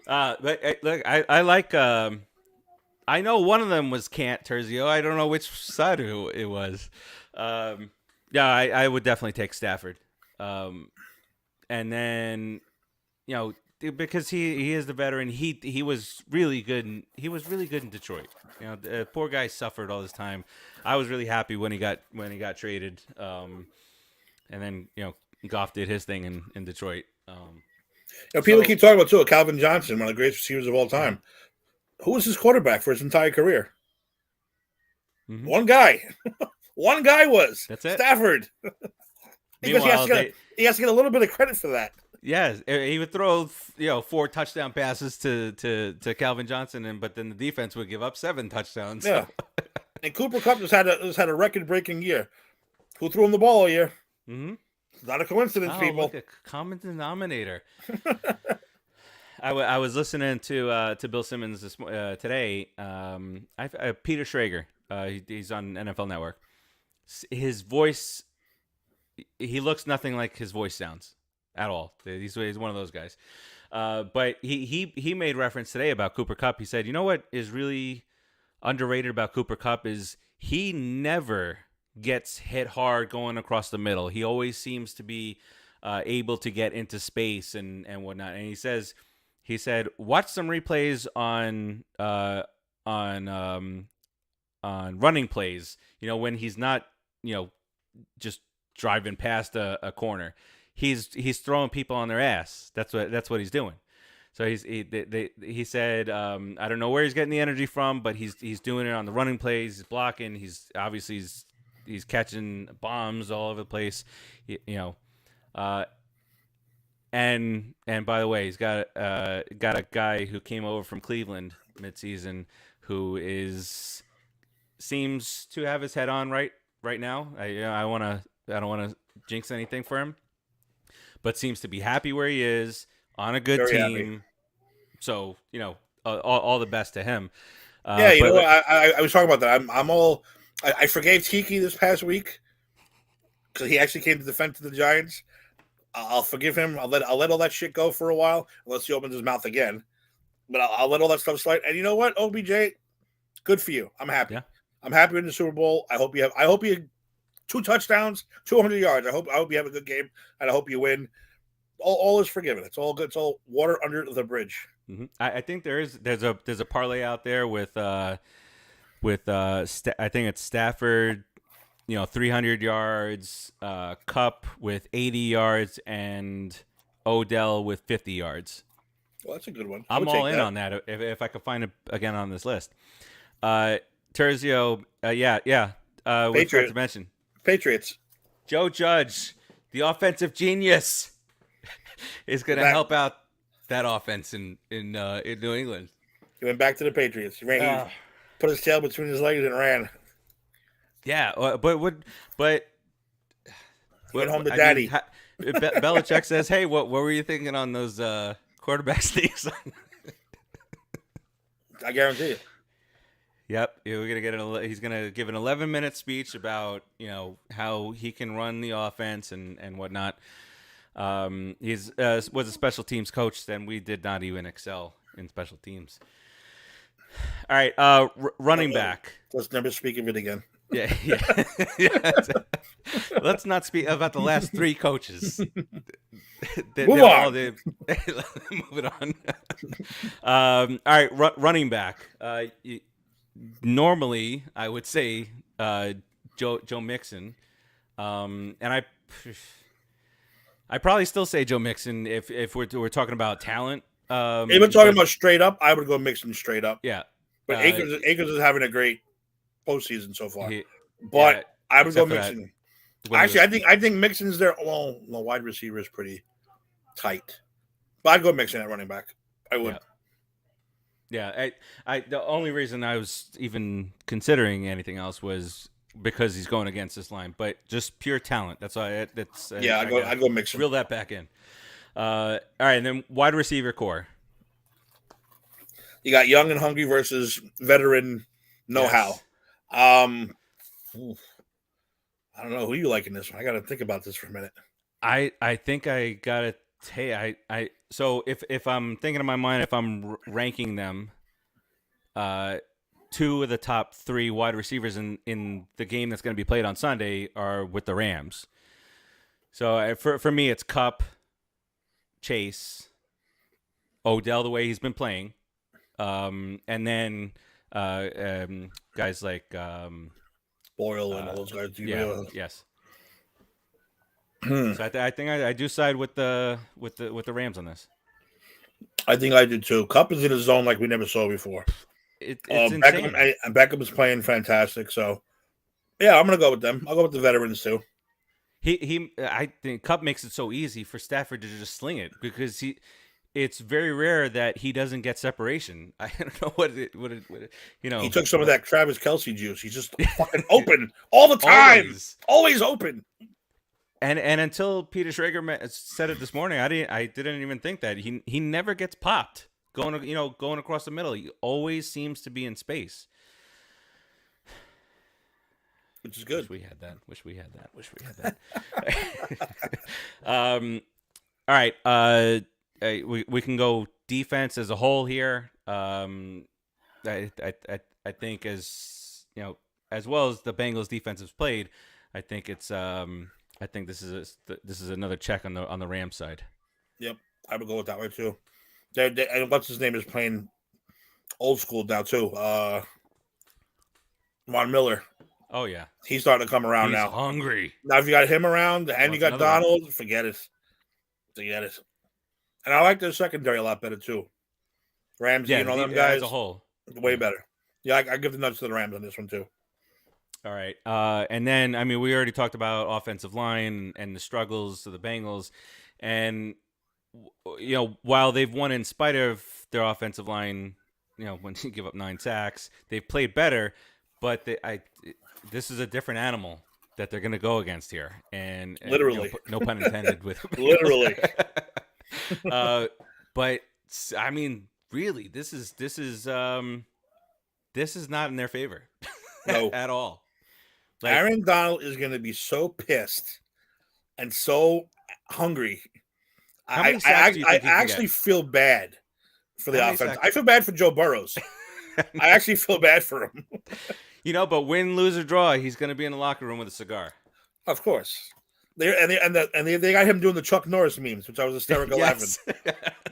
A: But look, I like. I know one of them was Cant Terzio. I don't know which side it was. Yeah, I would definitely take Stafford. And then, because he is the veteran, he was really good. He was really good in Detroit. The poor guy suffered all this time. I was really happy when he got traded. And then Goff did his thing in Detroit.
B: People keep talking about too. Calvin Johnson, one of the greatest receivers of all time. Who was his quarterback for his entire career?
A: Mm-hmm.
B: One guy. One guy was.
A: That's it.
B: Stafford. Because he has to get a little bit of credit for that.
A: Yeah, he would throw 4 touchdown passes to Calvin Johnson, but then the defense would give up 7 touchdowns.
B: Yeah. And Cooper Kupp just had a record-breaking year. Who threw him the ball all year?
A: Mm-hmm.
B: It's not a coincidence, people.
A: Look, a common denominator. I was listening to Bill Simmons today. Peter Schrager. He's on NFL Network. His voice, he looks nothing like his voice sounds at all. He's one of those guys. But he made reference today about Cooper Kupp. He said, you know what is really underrated about Cooper Kupp is he never gets hit hard going across the middle. He always seems to be able to get into space and whatnot. And he said, watch some replays on running plays. When he's not, just driving past a corner, he's throwing people on their ass. That's what he's doing. So he said, I don't know where he's getting the energy from, but he's doing it on the running plays. He's blocking. He's catching bombs all over the place. And by the way, he's got a guy who came over from Cleveland midseason who seems to have his head on right now. I don't want to jinx anything for him, but seems to be happy where he is on a good
B: Very
A: team.
B: happy.
A: So all the best to him.
B: I was talking about that. I forgave Tiki this past week because he actually came to defend the Giants. I'll forgive him. I'll let all that shit go for a while unless he opens his mouth again. But I'll let all that stuff slide. And you know what, OBJ, good for you. I'm happy.
A: Yeah.
B: I'm happy in the Super Bowl. I hope you have 2 touchdowns, 200 yards. I hope you have a good game, and I hope you win. All is forgiven. It's all good. It's all water under the bridge.
A: Mm-hmm. I think there's a parlay out there with I think it's Stafford, 300 yards, Cup with 80 yards, and Odell with 50 yards.
B: Well, that's a good one.
A: I'm all in on that if I could find it again on this list. Terzio, yeah. We forgot to mention
B: Patriots.
A: Joe Judge, the offensive genius, is going to help out that offense in New England.
B: He went back to the Patriots. He put his tail between his legs and ran.
A: Yeah, but
B: went home to daddy.
A: Belichick says, "Hey, what were you thinking on those quarterback sneaks?"
B: I guarantee it.
A: Yep, he's gonna give an 11-minute speech about how he can run the offense and whatnot. He's was a special teams coach. Then we did not even excel in special teams. All right, running back.
B: Let's never speak of it again.
A: Yeah. Let's not speak about the last three coaches.
B: Move on.
A: Move it on. All right, running back. Normally, I would say Joe Mixon, and I probably still say Joe Mixon if we're talking about talent.
B: If we're talking about straight up, I would go Mixon straight up.
A: Yeah,
B: but Akers is having a great postseason so far. I would go Mixon. Actually, I think Mixon's there. Well, the wide receiver is pretty tight, but I'd go Mixon at running back. I would.
A: Yeah, I the only reason I was even considering anything else was because he's going against this line, but just pure talent. That's why.
B: I'd go Mixon.
A: Reel that back in. All right, and then wide receiver core.
B: You got young and hungry versus veteran know-how.
A: Yes.
B: I don't know who you like in this one. I got to think about this for a minute.
A: I think I got to say so if I'm thinking in my mind, if I'm ranking them, two of the top three wide receivers in the game that's going to be played on Sunday are with the Rams. So for me, it's Kupp, Chase, Odell the way he's been playing, and then guys like
B: Boyle and all those guys.
A: Yes. So I think I do side with the Rams on this.
B: I think I do too. Kupp is in a zone like we never saw before.
A: It's insane.
B: Beckham is playing fantastic. So yeah, I'm gonna go with them. I'll go with the veterans too.
A: I think Kupp makes it so easy for Stafford to just sling it because it's very rare that he doesn't get separation. I don't know what
B: He took some of that Travis Kelce juice. He's just fucking open all the time. Always open.
A: And until Peter Schrager said it this morning, I didn't even think that he never gets popped going across the middle. He always seems to be in space,
B: which is good.
A: Wish we had that. All right. We can go defense as a whole here. I think as well as the Bengals defense has played, I think it's I think this is another check on the Rams side.
B: Yep, I would go with that way too. And what's his name is playing old school now too. Von Miller.
A: Oh yeah,
B: he's starting to come around now.
A: Hungry.
B: Now if you got him around and you got Donald, forget it. And I like their secondary a lot better too. Ramsey and all them guys
A: as a whole,
B: way better. Yeah, I give the nuts to the Rams on this one too.
A: All right. And then, we already talked about offensive line and the struggles of the Bengals. And, while they've won in spite of their offensive line, when you give up 9 sacks, they've played better. But this is a different animal that they're going to go against here. And
B: literally.
A: No pun intended with
B: literally.
A: But, really, this is not in their favor.
B: No.
A: At all.
B: Aaron Donald is going to be so pissed and so hungry. I actually feel bad for the offense. I feel bad for Joe Burrows. I actually feel bad for him.
A: But win, lose, or draw, he's going to be in the locker room with a cigar.
B: Of course. They got him doing the Chuck Norris memes, which I was hysterical laughing.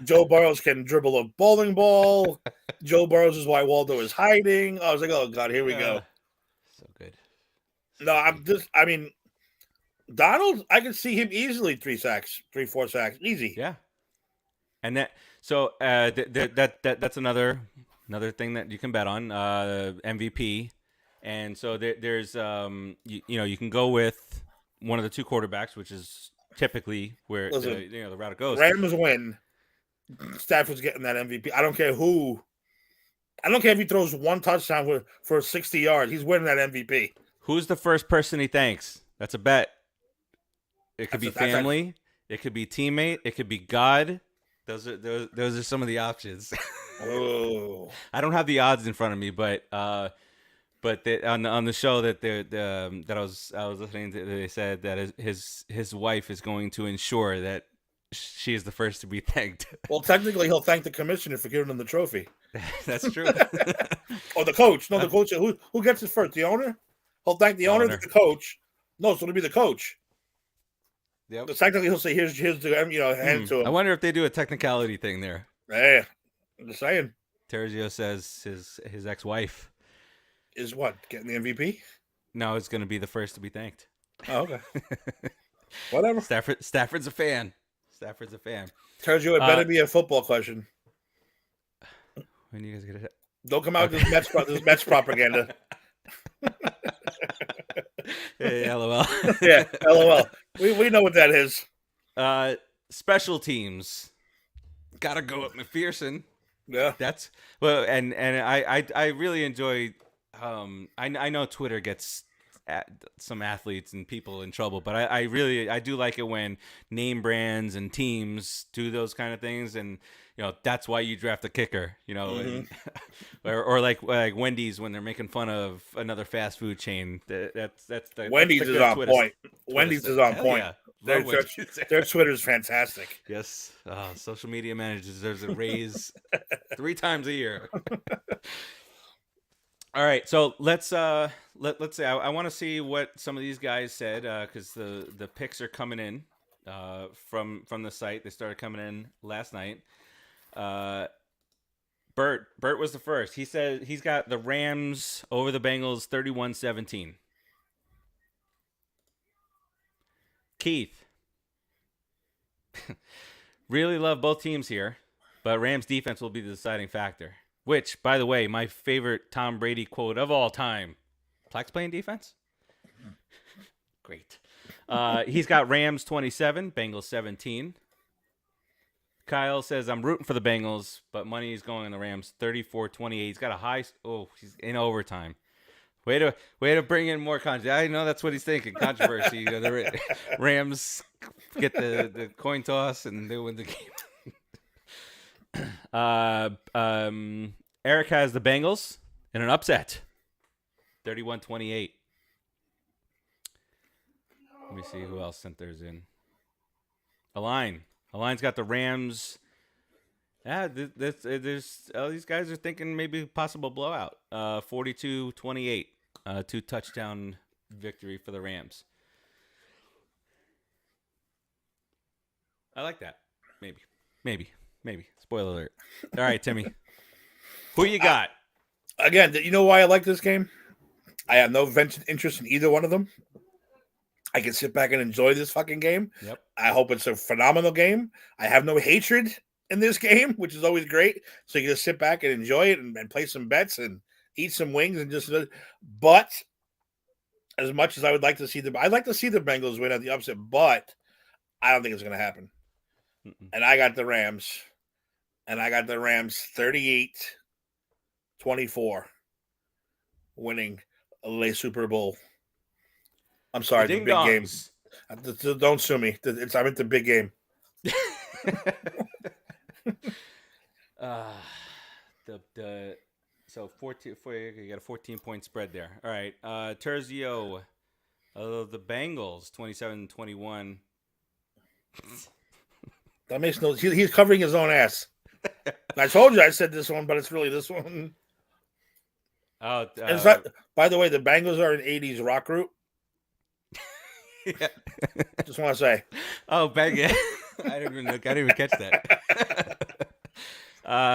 B: Joe Burrows can dribble a bowling ball. Joe Burrows is why Waldo is hiding. I was like, oh, God, here we go.
A: So good.
B: Donald, I can see him easily 3, 4 sacks. Easy.
A: Yeah. And that's another thing that you can bet on, MVP. And so there's you can go with one of the two quarterbacks, which is typically where
B: Listen,
A: the route it goes.
B: Rams win. Stafford's getting that MVP. I don't care who. I don't care if he throws one touchdown for 60 yards. He's winning that MVP.
A: Who's the first person he thanks? That's a bet. It could be
B: That's
A: family. It could be teammate. It could be God. Those are some of the options.
B: Oh,
A: I don't have the odds in front of me, but on the show that I was listening to, they said that his wife is going to ensure that she is the first to be thanked.
B: well, technically, he'll thank the commissioner for giving him the trophy.
A: That's true.
B: Or the coach. No, the coach. Who gets it first? The owner? He'll thank the owner, the coach. No, so it'll be the coach.
A: Yep.
B: But technically, he'll say, here's the, hand it to him.
A: I wonder if they do a technicality thing there.
B: Hey, I'm just saying.
A: Terzio says his ex-wife
B: Is what? Getting the MVP?
A: no, it's going to be the first to be thanked.
B: Oh, okay. Whatever.
A: Stafford's a fan. Stafford's a fan.
B: Terzio, it better be a football question.
A: When you guys get it?
B: Don't come out with this Mets propaganda.
A: Hey, LOL.
B: Yeah, LOL. We know what that is.
A: Special teams. Gotta go with McPherson.
B: Yeah.
A: That's well, and I really enjoy. I know Twitter gets some athletes and people in trouble, but I do like it when name brands and teams do those kind of things, and that's why you draft a kicker, and, or like Wendy's when they're making fun of another fast food chain. That's
B: Wendy's
A: that's
B: is on
A: Twitter
B: point. Wendy's is on point.
A: Yeah.
B: Their Twitter's fantastic.
A: Yes, social media manager deserves a raise 3 times a year. All right, so let's say I want to see what some of these guys said because the picks are coming in from the site. They started coming in last night. Bert was the first. He said he's got the Rams over the Bengals 31-17. Keith. Really love both teams here, but Rams defense will be the deciding factor. Which, by the way, my favorite Tom Brady quote of all time. Plex playing defense? Great. He's got Rams 27, Bengals 17. Kyle says, I'm rooting for the Bengals, but money is going on the Rams 34-28. He's got a high... Oh, he's in overtime. Way to bring in more controversy. I know that's what he's thinking. Controversy. The Rams get the coin toss and they win the game. Eric has the Bengals in an upset. 31-28. Let me see who else sent theirs in. Align's got the Rams. Yeah, these guys are thinking maybe possible blowout. 42-28. 2-touchdown victory for the Rams. I like that. Maybe. Spoiler alert. All right, Timmy. Who you got?
B: Again, you know why I like this game? I have no vested interest in either one of them. I can sit back and enjoy this fucking game.
A: Yep.
B: I hope it's a phenomenal game. I have no hatred in this game, which is always great. So you can just sit back and enjoy it and play some bets and eat some wings and just. But as much as I would like to see I'd like to see the Bengals win at the upset, but I don't think it's going to happen. Mm-mm. And I got the Rams. And I got the Rams 38-24 winning a Super Bowl. I'm sorry, the big game. Don't sue me. I'm at the big game.
A: So 14. You got a 14-point spread there. All right, Terzio, the Bengals 27-21.
B: That makes no. He's covering his own ass. I told you I said this one, but it's really this one.
A: Oh,
B: by the way, the Bengals are an '80s rock group.
A: Yeah.
B: Just want to say.
A: Oh, yeah. I didn't even catch that.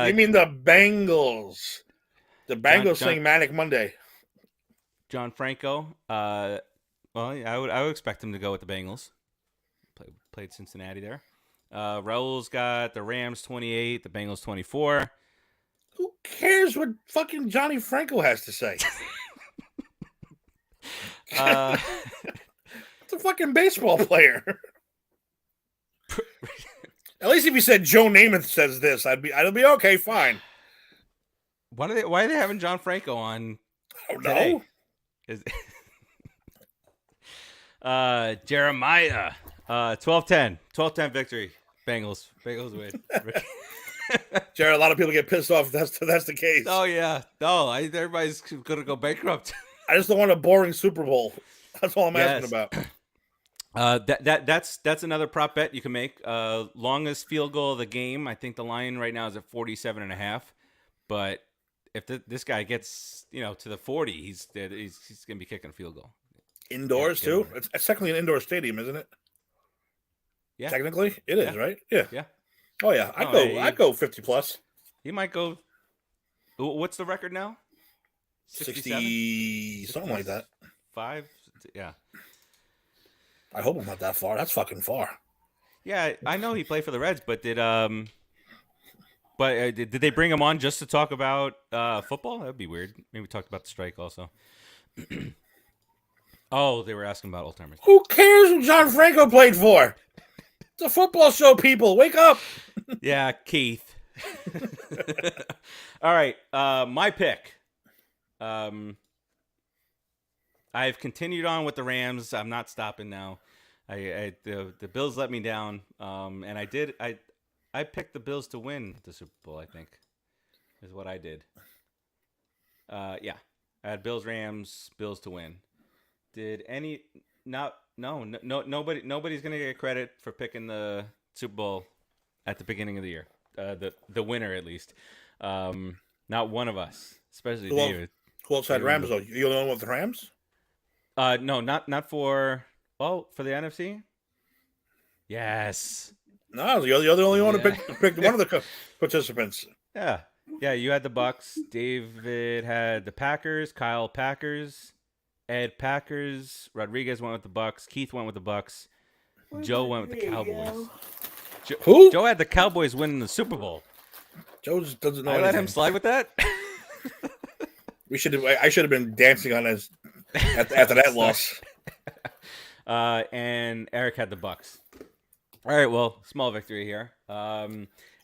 B: You mean the Bengals? The Bengals sing Manic Monday.
A: John Franco. Well, I would expect him to go with the Bengals. Played Cincinnati there. Raul's got the Rams 28, the Bengals 24.
B: Who cares what fucking Johnny Franco has to say?
A: Uh,
B: It's a fucking baseball player. At least if you said Joe Namath says this, I'd be okay, fine.
A: why are they having John Franco on
B: I don't
A: today?
B: know.
A: Is Jeremiah 12-10 victory. Bengals win.
B: Jared, a lot of people get pissed off if that's the case.
A: Oh yeah, no, everybody's gonna go bankrupt.
B: I just don't want a boring Super Bowl. That's all I'm asking about.
A: That's another prop bet you can make. Longest field goal of the game. I think the line right now is at 47.5. But if this guy gets to the 40, he's gonna be kicking a field goal.
B: Indoors too. It's technically an indoor stadium, isn't it?
A: Yeah,
B: technically it is, right? Yeah.
A: Yeah.
B: Oh yeah, I'd go 50 plus.
A: He might go. What's the record now?
B: 60, something like that.
A: 5. Yeah.
B: I hope I'm not that far. That's fucking far.
A: Yeah, I know he played for the Reds, but did they bring him on just to talk about football? That'd be weird. Maybe we talked about the strike also. Oh, they were asking about Alzheimer's.
B: Who cares who John Franco played for? It's a football show, people. Wake up.
A: Yeah, Keith. All right, my pick. I've continued on with the Rams. I'm not stopping now. The Bills let me down, and I picked the Bills to win the Super Bowl. I think is what I did. Yeah, I had Bills to win. Did any nobody's gonna get credit for picking the Super Bowl at the beginning of the year. The winner at least. Not one of us, especially David.
B: Who else had Rams though? You the one with the Rams?
A: No, not for for the NFC. Yes.
B: No, you're the only one who picked one of the participants.
A: Yeah. You had the Bucks. David had the Packers. Kyle Packers. Ed Packers. Rodriguez went with the Bucks. Keith went with the Bucks. Joe went with the Cowboys.
B: Who?
A: Joe had the Cowboys winning the Super Bowl.
B: Joe just doesn't know.
A: I let him slide with that.
B: I should have been dancing on his after that loss.
A: And Eric had the Bucks. All right, well, small victory here.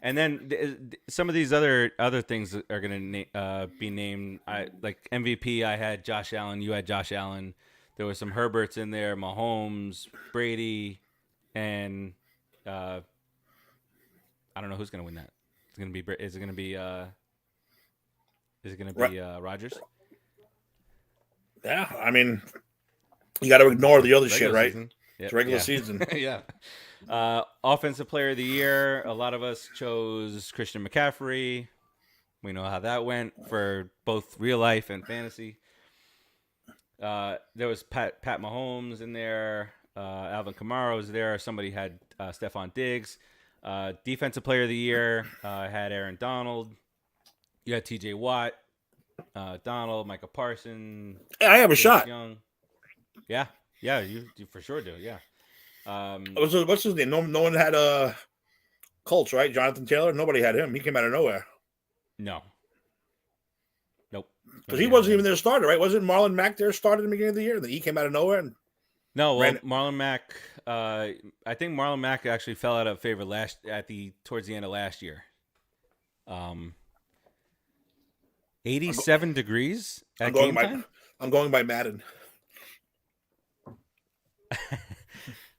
A: And then some of these other things are going to be named. Like MVP, I had Josh Allen. You had Josh Allen. There was some Herberts in there, Mahomes, Brady, and I don't know who's going to win that. Is it going to be Rodgers?
B: Yeah, I mean, you got to ignore the other shit, right?
A: Season. Yep.
B: It's regular season.
A: Yeah. Offensive player of the year. A lot of us chose Christian McCaffrey. We know how that went for both real life and fantasy. There was Pat Mahomes in there. Alvin Kamara was there. Somebody had Stephon Diggs. Defensive player of the year. Had Aaron Donald. You had TJ Watt. Donald, Micah Parsons.
B: Yeah, I have a shot.
A: Young. Yeah, you for sure do. Yeah.
B: What's his name? No one had Colts, right? Jonathan Taylor. Nobody had him. He came out of nowhere.
A: No. Nope.
B: Because he wasn't even their starter, right? Wasn't Marlon Mack their starter at the beginning of the year? Then he came out of nowhere.
A: Marlon Mack. I think Marlon Mack actually fell out of favor towards the end of last year. 87 degrees at game time?
B: I'm going by Madden.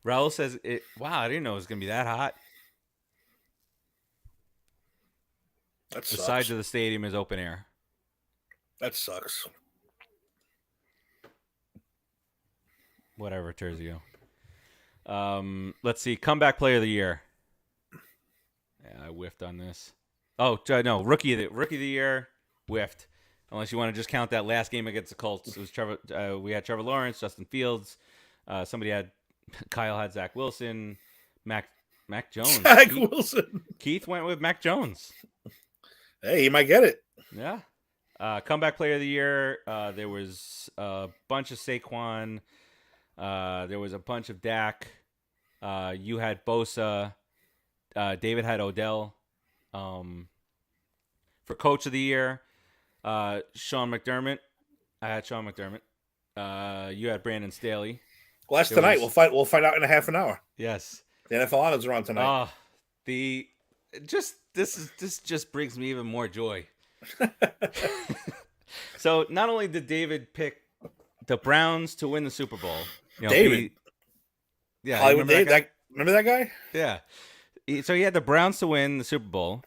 A: Raul says, wow, I didn't know it was going to be that hot.
B: That sucks.
A: The sides of the stadium is open air.
B: That sucks.
A: Whatever, Terzio. Let's see. Comeback player of the year. Yeah, I whiffed on this. Oh, no. Rookie of the year. Whiffed. Unless you want to just count that last game against the Colts. It was Trevor. We had Trevor Lawrence, Justin Fields. Kyle had Zach Wilson, Mac Jones.
B: Zach Wilson.
A: Keith went with Mac Jones.
B: Hey, he might get it.
A: Yeah. Comeback player of the year. There was a bunch of Saquon. There was a bunch of Dak. You had Bosa. David had Odell. For Coach of the Year, Sean McDermott. I had Sean McDermott. You had Brandon Staley.
B: Well, that's
A: It
B: tonight.
A: was-
B: We'll find out in a half an hour.
A: Yes.
B: The NFL honors are on tonight.
A: This just brings me even more joy. So not only did David pick the Browns to win the Super Bowl,
B: David?
A: Yeah,
B: Hollywood
A: remember
B: Dave.
A: that guy?
B: Remember that guy?
A: Yeah. So he had the Browns to win the Super Bowl.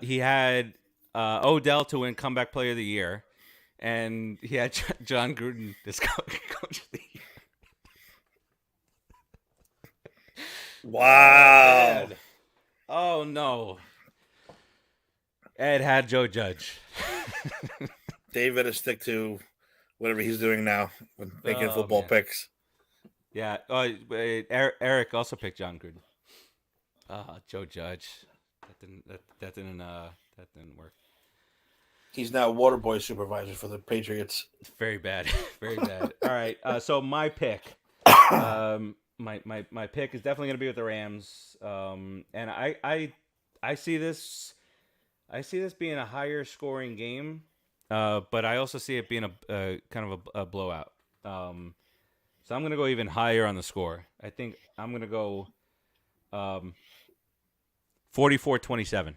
A: He had Odell to win Comeback Player of the Year, and he had John Gruden as Coach of the Year.
B: Wow.
A: Ed. Oh no. Ed had Joe Judge.
B: David is stick to whatever he's doing now with making football
A: man.
B: picks.
A: Yeah. Eric also picked John Gruden. Joe Judge. That didn't work.
B: He's now water boy supervisor for the Patriots.
A: Very bad. Very bad. All right. So my pick. My pick is definitely going to be with the Rams. And I see this being a higher scoring game. But I also see it being a kind of a blowout. So I'm going to go even higher on the score. I think I'm going to go 44-27.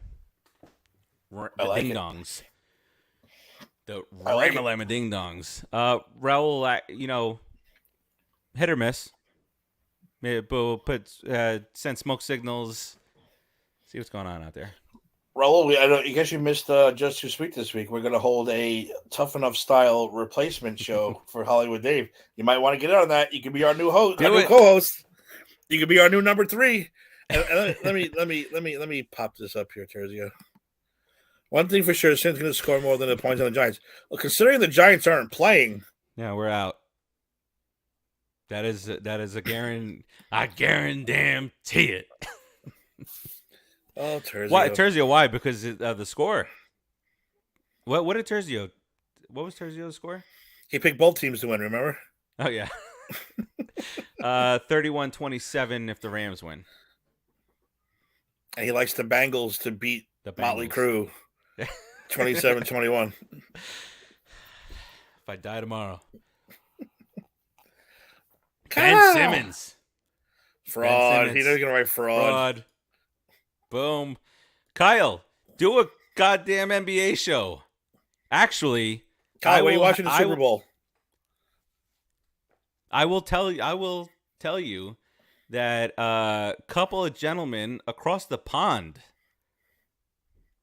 B: I like
A: Ding
B: it.
A: dongs. The
B: I like it.
A: Ramalama ding dongs. Raul, hit or miss. Maybe we'll send smoke signals. See what's going on out there.
B: Raul, I guess you missed Just Too Sweet this week. We're going to hold a Tough Enough style replacement show for Hollywood Dave. You might want to get on that. You can be our new host,
A: Do
B: our new
A: it.
B: co-host. You can be our new number 3. And let me pop this up here, Terzio. One thing for sure, Sin's going to score more than the points on the Giants. Well, considering the Giants aren't playing,
A: Yeah, we're out. That is a guarantee. I guarantee it.
B: oh, Terzio.
A: Why, Terzio? Why? Because the score. What did Terzio? What was Terzio's score?
B: He picked both teams to win, remember?
A: Oh yeah. 31-27 if the Rams win.
B: And he likes the Bengals to beat
A: The
B: Motley
A: Bengals.
B: Crue 27-21.
A: If I die tomorrow. Ben
B: Kyle!
A: Simmons.
B: Fraud.
A: Ben
B: He
A: Simmons.
B: knows he's going to write fraud.
A: Fraud. Boom. Kyle, do a goddamn NBA show. Actually,
B: Kyle, what are you watching the Super Bowl?
A: I will tell you that a couple of gentlemen across the pond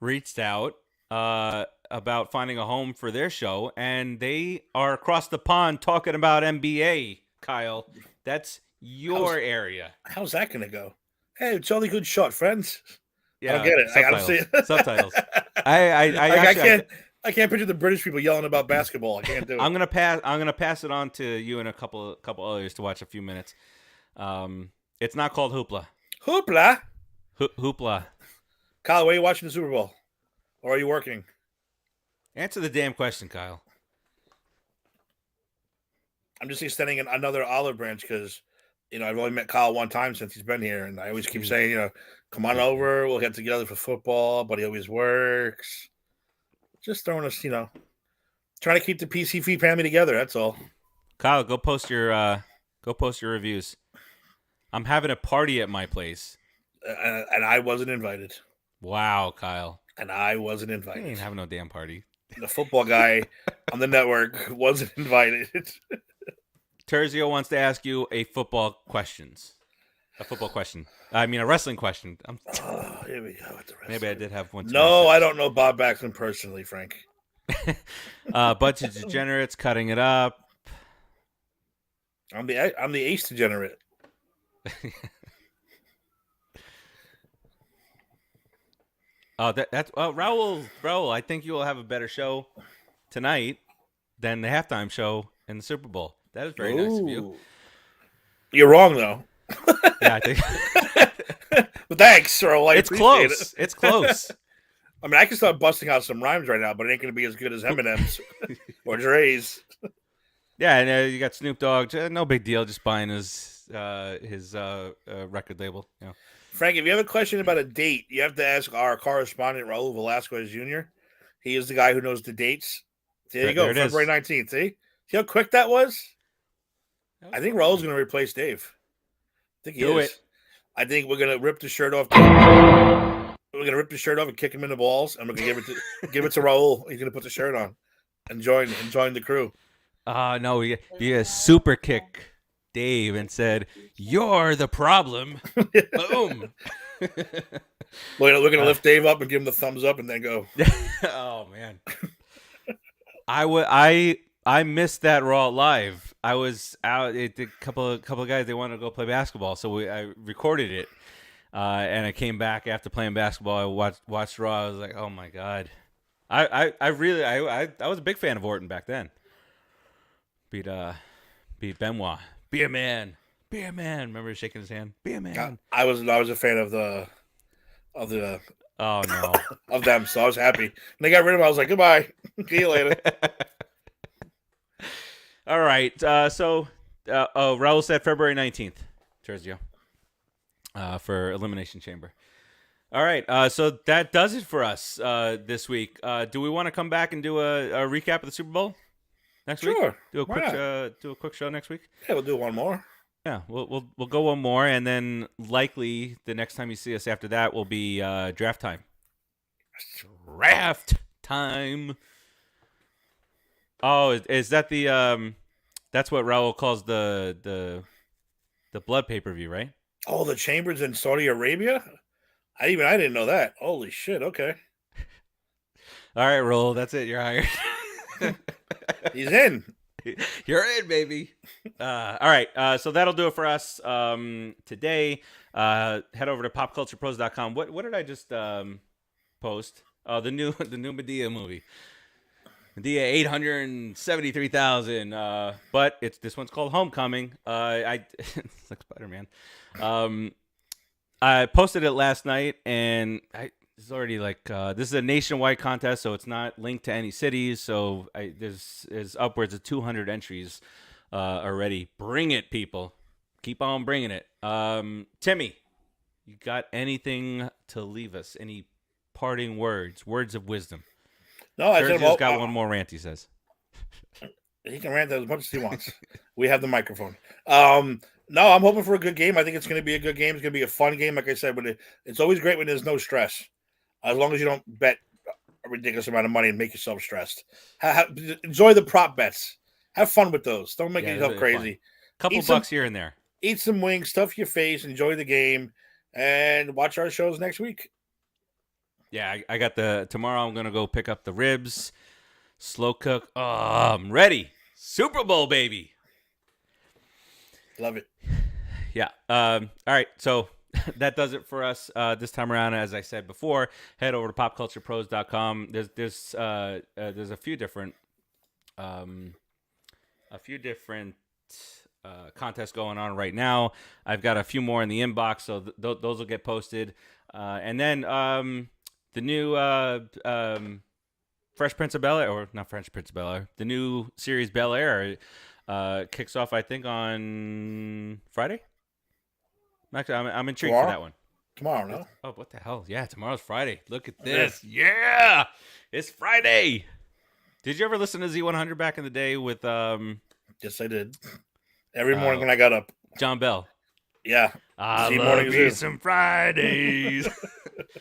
A: reached out about finding a home for their show, and they are across the pond talking about NBA. Kyle, that's your area.
B: How's that going to go? Hey, jolly good shot, friends.
A: Yeah,
B: I don't get it. I don't see it.
A: Subtitles. I
B: can't picture the British people yelling about basketball. I can't do it.
A: I'm gonna pass it on to you and a couple others to watch a few minutes. It's not called Hoopla.
B: Hoopla.
A: Hoopla.
B: Kyle, where are you watching the Super Bowl? Or are you working?
A: Answer the damn question, Kyle.
B: I'm just extending another olive branch because, I've only met Kyle one time since he's been here. And I always keep saying, come on over. We'll get together for football. But he always works. Just throwing us, trying to keep the PCF family together. That's all.
A: Kyle, go post your reviews. I'm having a party at my place.
B: And I wasn't invited.
A: Wow, Kyle.
B: And I wasn't
A: I
B: invited.
A: ain't having no damn party.
B: The football guy on the network wasn't invited.
A: Terzio wants to ask you a football question. I mean, a wrestling question.
B: Here we go with the rest.
A: Maybe I did have one.
B: No, I don't know Bob Backlund personally, Frank.
A: Bunch of degenerates cutting it up.
B: I'm the ace degenerate.
A: That's Raul. I think you will have a better show tonight than the halftime show in the Super Bowl. That is very nice of you.
B: You're wrong though.
A: Yeah, I think
B: But thanks, Earl. I
A: it's
B: appreciate
A: close.
B: it.
A: It's close.
B: I mean, I can start busting out some rhymes right now, but it ain't going to be as good as Eminem's or Dre's.
A: Yeah, and you got Snoop Dogg. No big deal. Just buying his record label.
B: Frank, if you have a question about a date, you have to ask our correspondent Raul Velasquez Jr. He is the guy who knows the dates. There you go,
A: There it
B: February
A: is.
B: 19th. See how quick that was? I think Raul's going to replace Dave. I think he
A: Do
B: is.
A: it.
B: I think we're going to rip the shirt off. We're going to rip the shirt off and kick him in the balls, and we're going to give it to Raul. He's going to put the shirt on and join the crew.
A: No, we super kick Dave and said, "You're the problem." Boom.
B: We're going to lift Dave up and give him the thumbs up, and then go.
A: Oh man, I missed that Raw live. I was out. A couple of guys, they wanted to go play basketball, so I recorded it, and I came back after playing basketball. I watched Raw. I was like, oh my god, I was a big fan of Orton back then. Beat Benoit. Be a man. Be a man. Remember shaking his hand? Be a man.
B: I was a fan of the
A: Oh no.
B: of them, so I was happy. When they got rid of him, I was like, goodbye. See you later.
A: All right. So Raul said February 19th, Sergio, for Elimination Chamber. All right. So that does it for us this week. Do we want to come back and do a recap of the Super Bowl next week?
B: Sure.
A: Do a quick show next week.
B: Yeah, we'll do one more.
A: Yeah, we'll go one more, and then likely the next time you see us after that will be draft time. Draft time. Oh, is that the that's what Raul calls the blood pay-per-view, right?
B: Oh, the Chambers in Saudi Arabia? I didn't know that. Holy shit, okay.
A: All right, Raul, that's it. You're hired.
B: He's in.
A: You're in, baby. All right, so that'll do it for us today. Head over to popculturepros.com. What did I just post? Oh, the new Medea movie. Medea 873,000. But this one's called Homecoming. It's like Spider-Man. I posted it last night, and it's already like this is a nationwide contest, so it's not linked to any cities. So there's upwards of 200 entries already. Bring it, people! Keep on bringing it. Timmy, you got anything to leave us? Any parting words of wisdom?
B: No, I
A: Sergio's got one more rant. He says
B: he can rant as much as he wants. We have the microphone. No, I'm hoping for a good game. I think it's going to be a good game. It's going to be a fun game, like I said. But it's always great when there's no stress, as long as you don't bet a ridiculous amount of money and make yourself stressed. Enjoy the prop bets. Have fun with those. Don't make yourself crazy.
A: Couple bucks here and there.
B: Eat some wings, stuff your face, enjoy the game, and watch our shows next week.
A: Yeah, I got tomorrow I'm going to go pick up the ribs, slow cook. Oh, I'm ready. Super Bowl, baby.
B: Love it.
A: Yeah. All right. So that does it for us this time around. As I said before, head over to popculturepros.com. There's a few different contests going on right now. I've got a few more in the inbox, so those will get posted. And then the new Fresh Prince of Bel-Air, or not Fresh Prince of Bel-Air, the new series Bel-Air kicks off, I think, on Friday. Actually, I'm intrigued for that one.
B: Tomorrow, no?
A: Oh, what the hell? Yeah, tomorrow's Friday. Look at this. Yeah, it's Friday. Did you ever listen to Z100 back in the day with
B: Yes, I did. Every morning when I got up.
A: John Bell?
B: Yeah.
A: I love me some Fridays.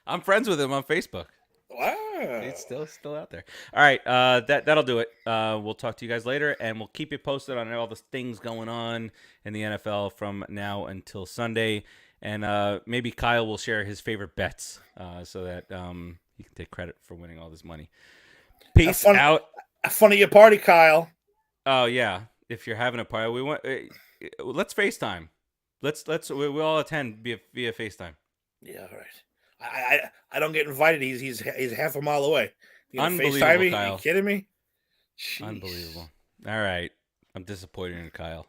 A: I'm friends with him on Facebook.
B: Wow.
A: He's still out there. All right, that'll do it. We'll talk to you guys later, and we'll keep you posted on all the things going on in the NFL from now until Sunday. And maybe Kyle will share his favorite bets so that he can take credit for winning all this money. Peace out.
B: Have fun at your party, Kyle.
A: Oh yeah, if you're having a party, let's FaceTime. We'll all attend via FaceTime.
B: Yeah, all right. I don't get invited. He's half a mile away. You
A: Unbelievable,
B: FaceTime me?
A: Kyle.
B: Are you kidding me? Jeez.
A: Unbelievable. All right. I'm disappointed in Kyle.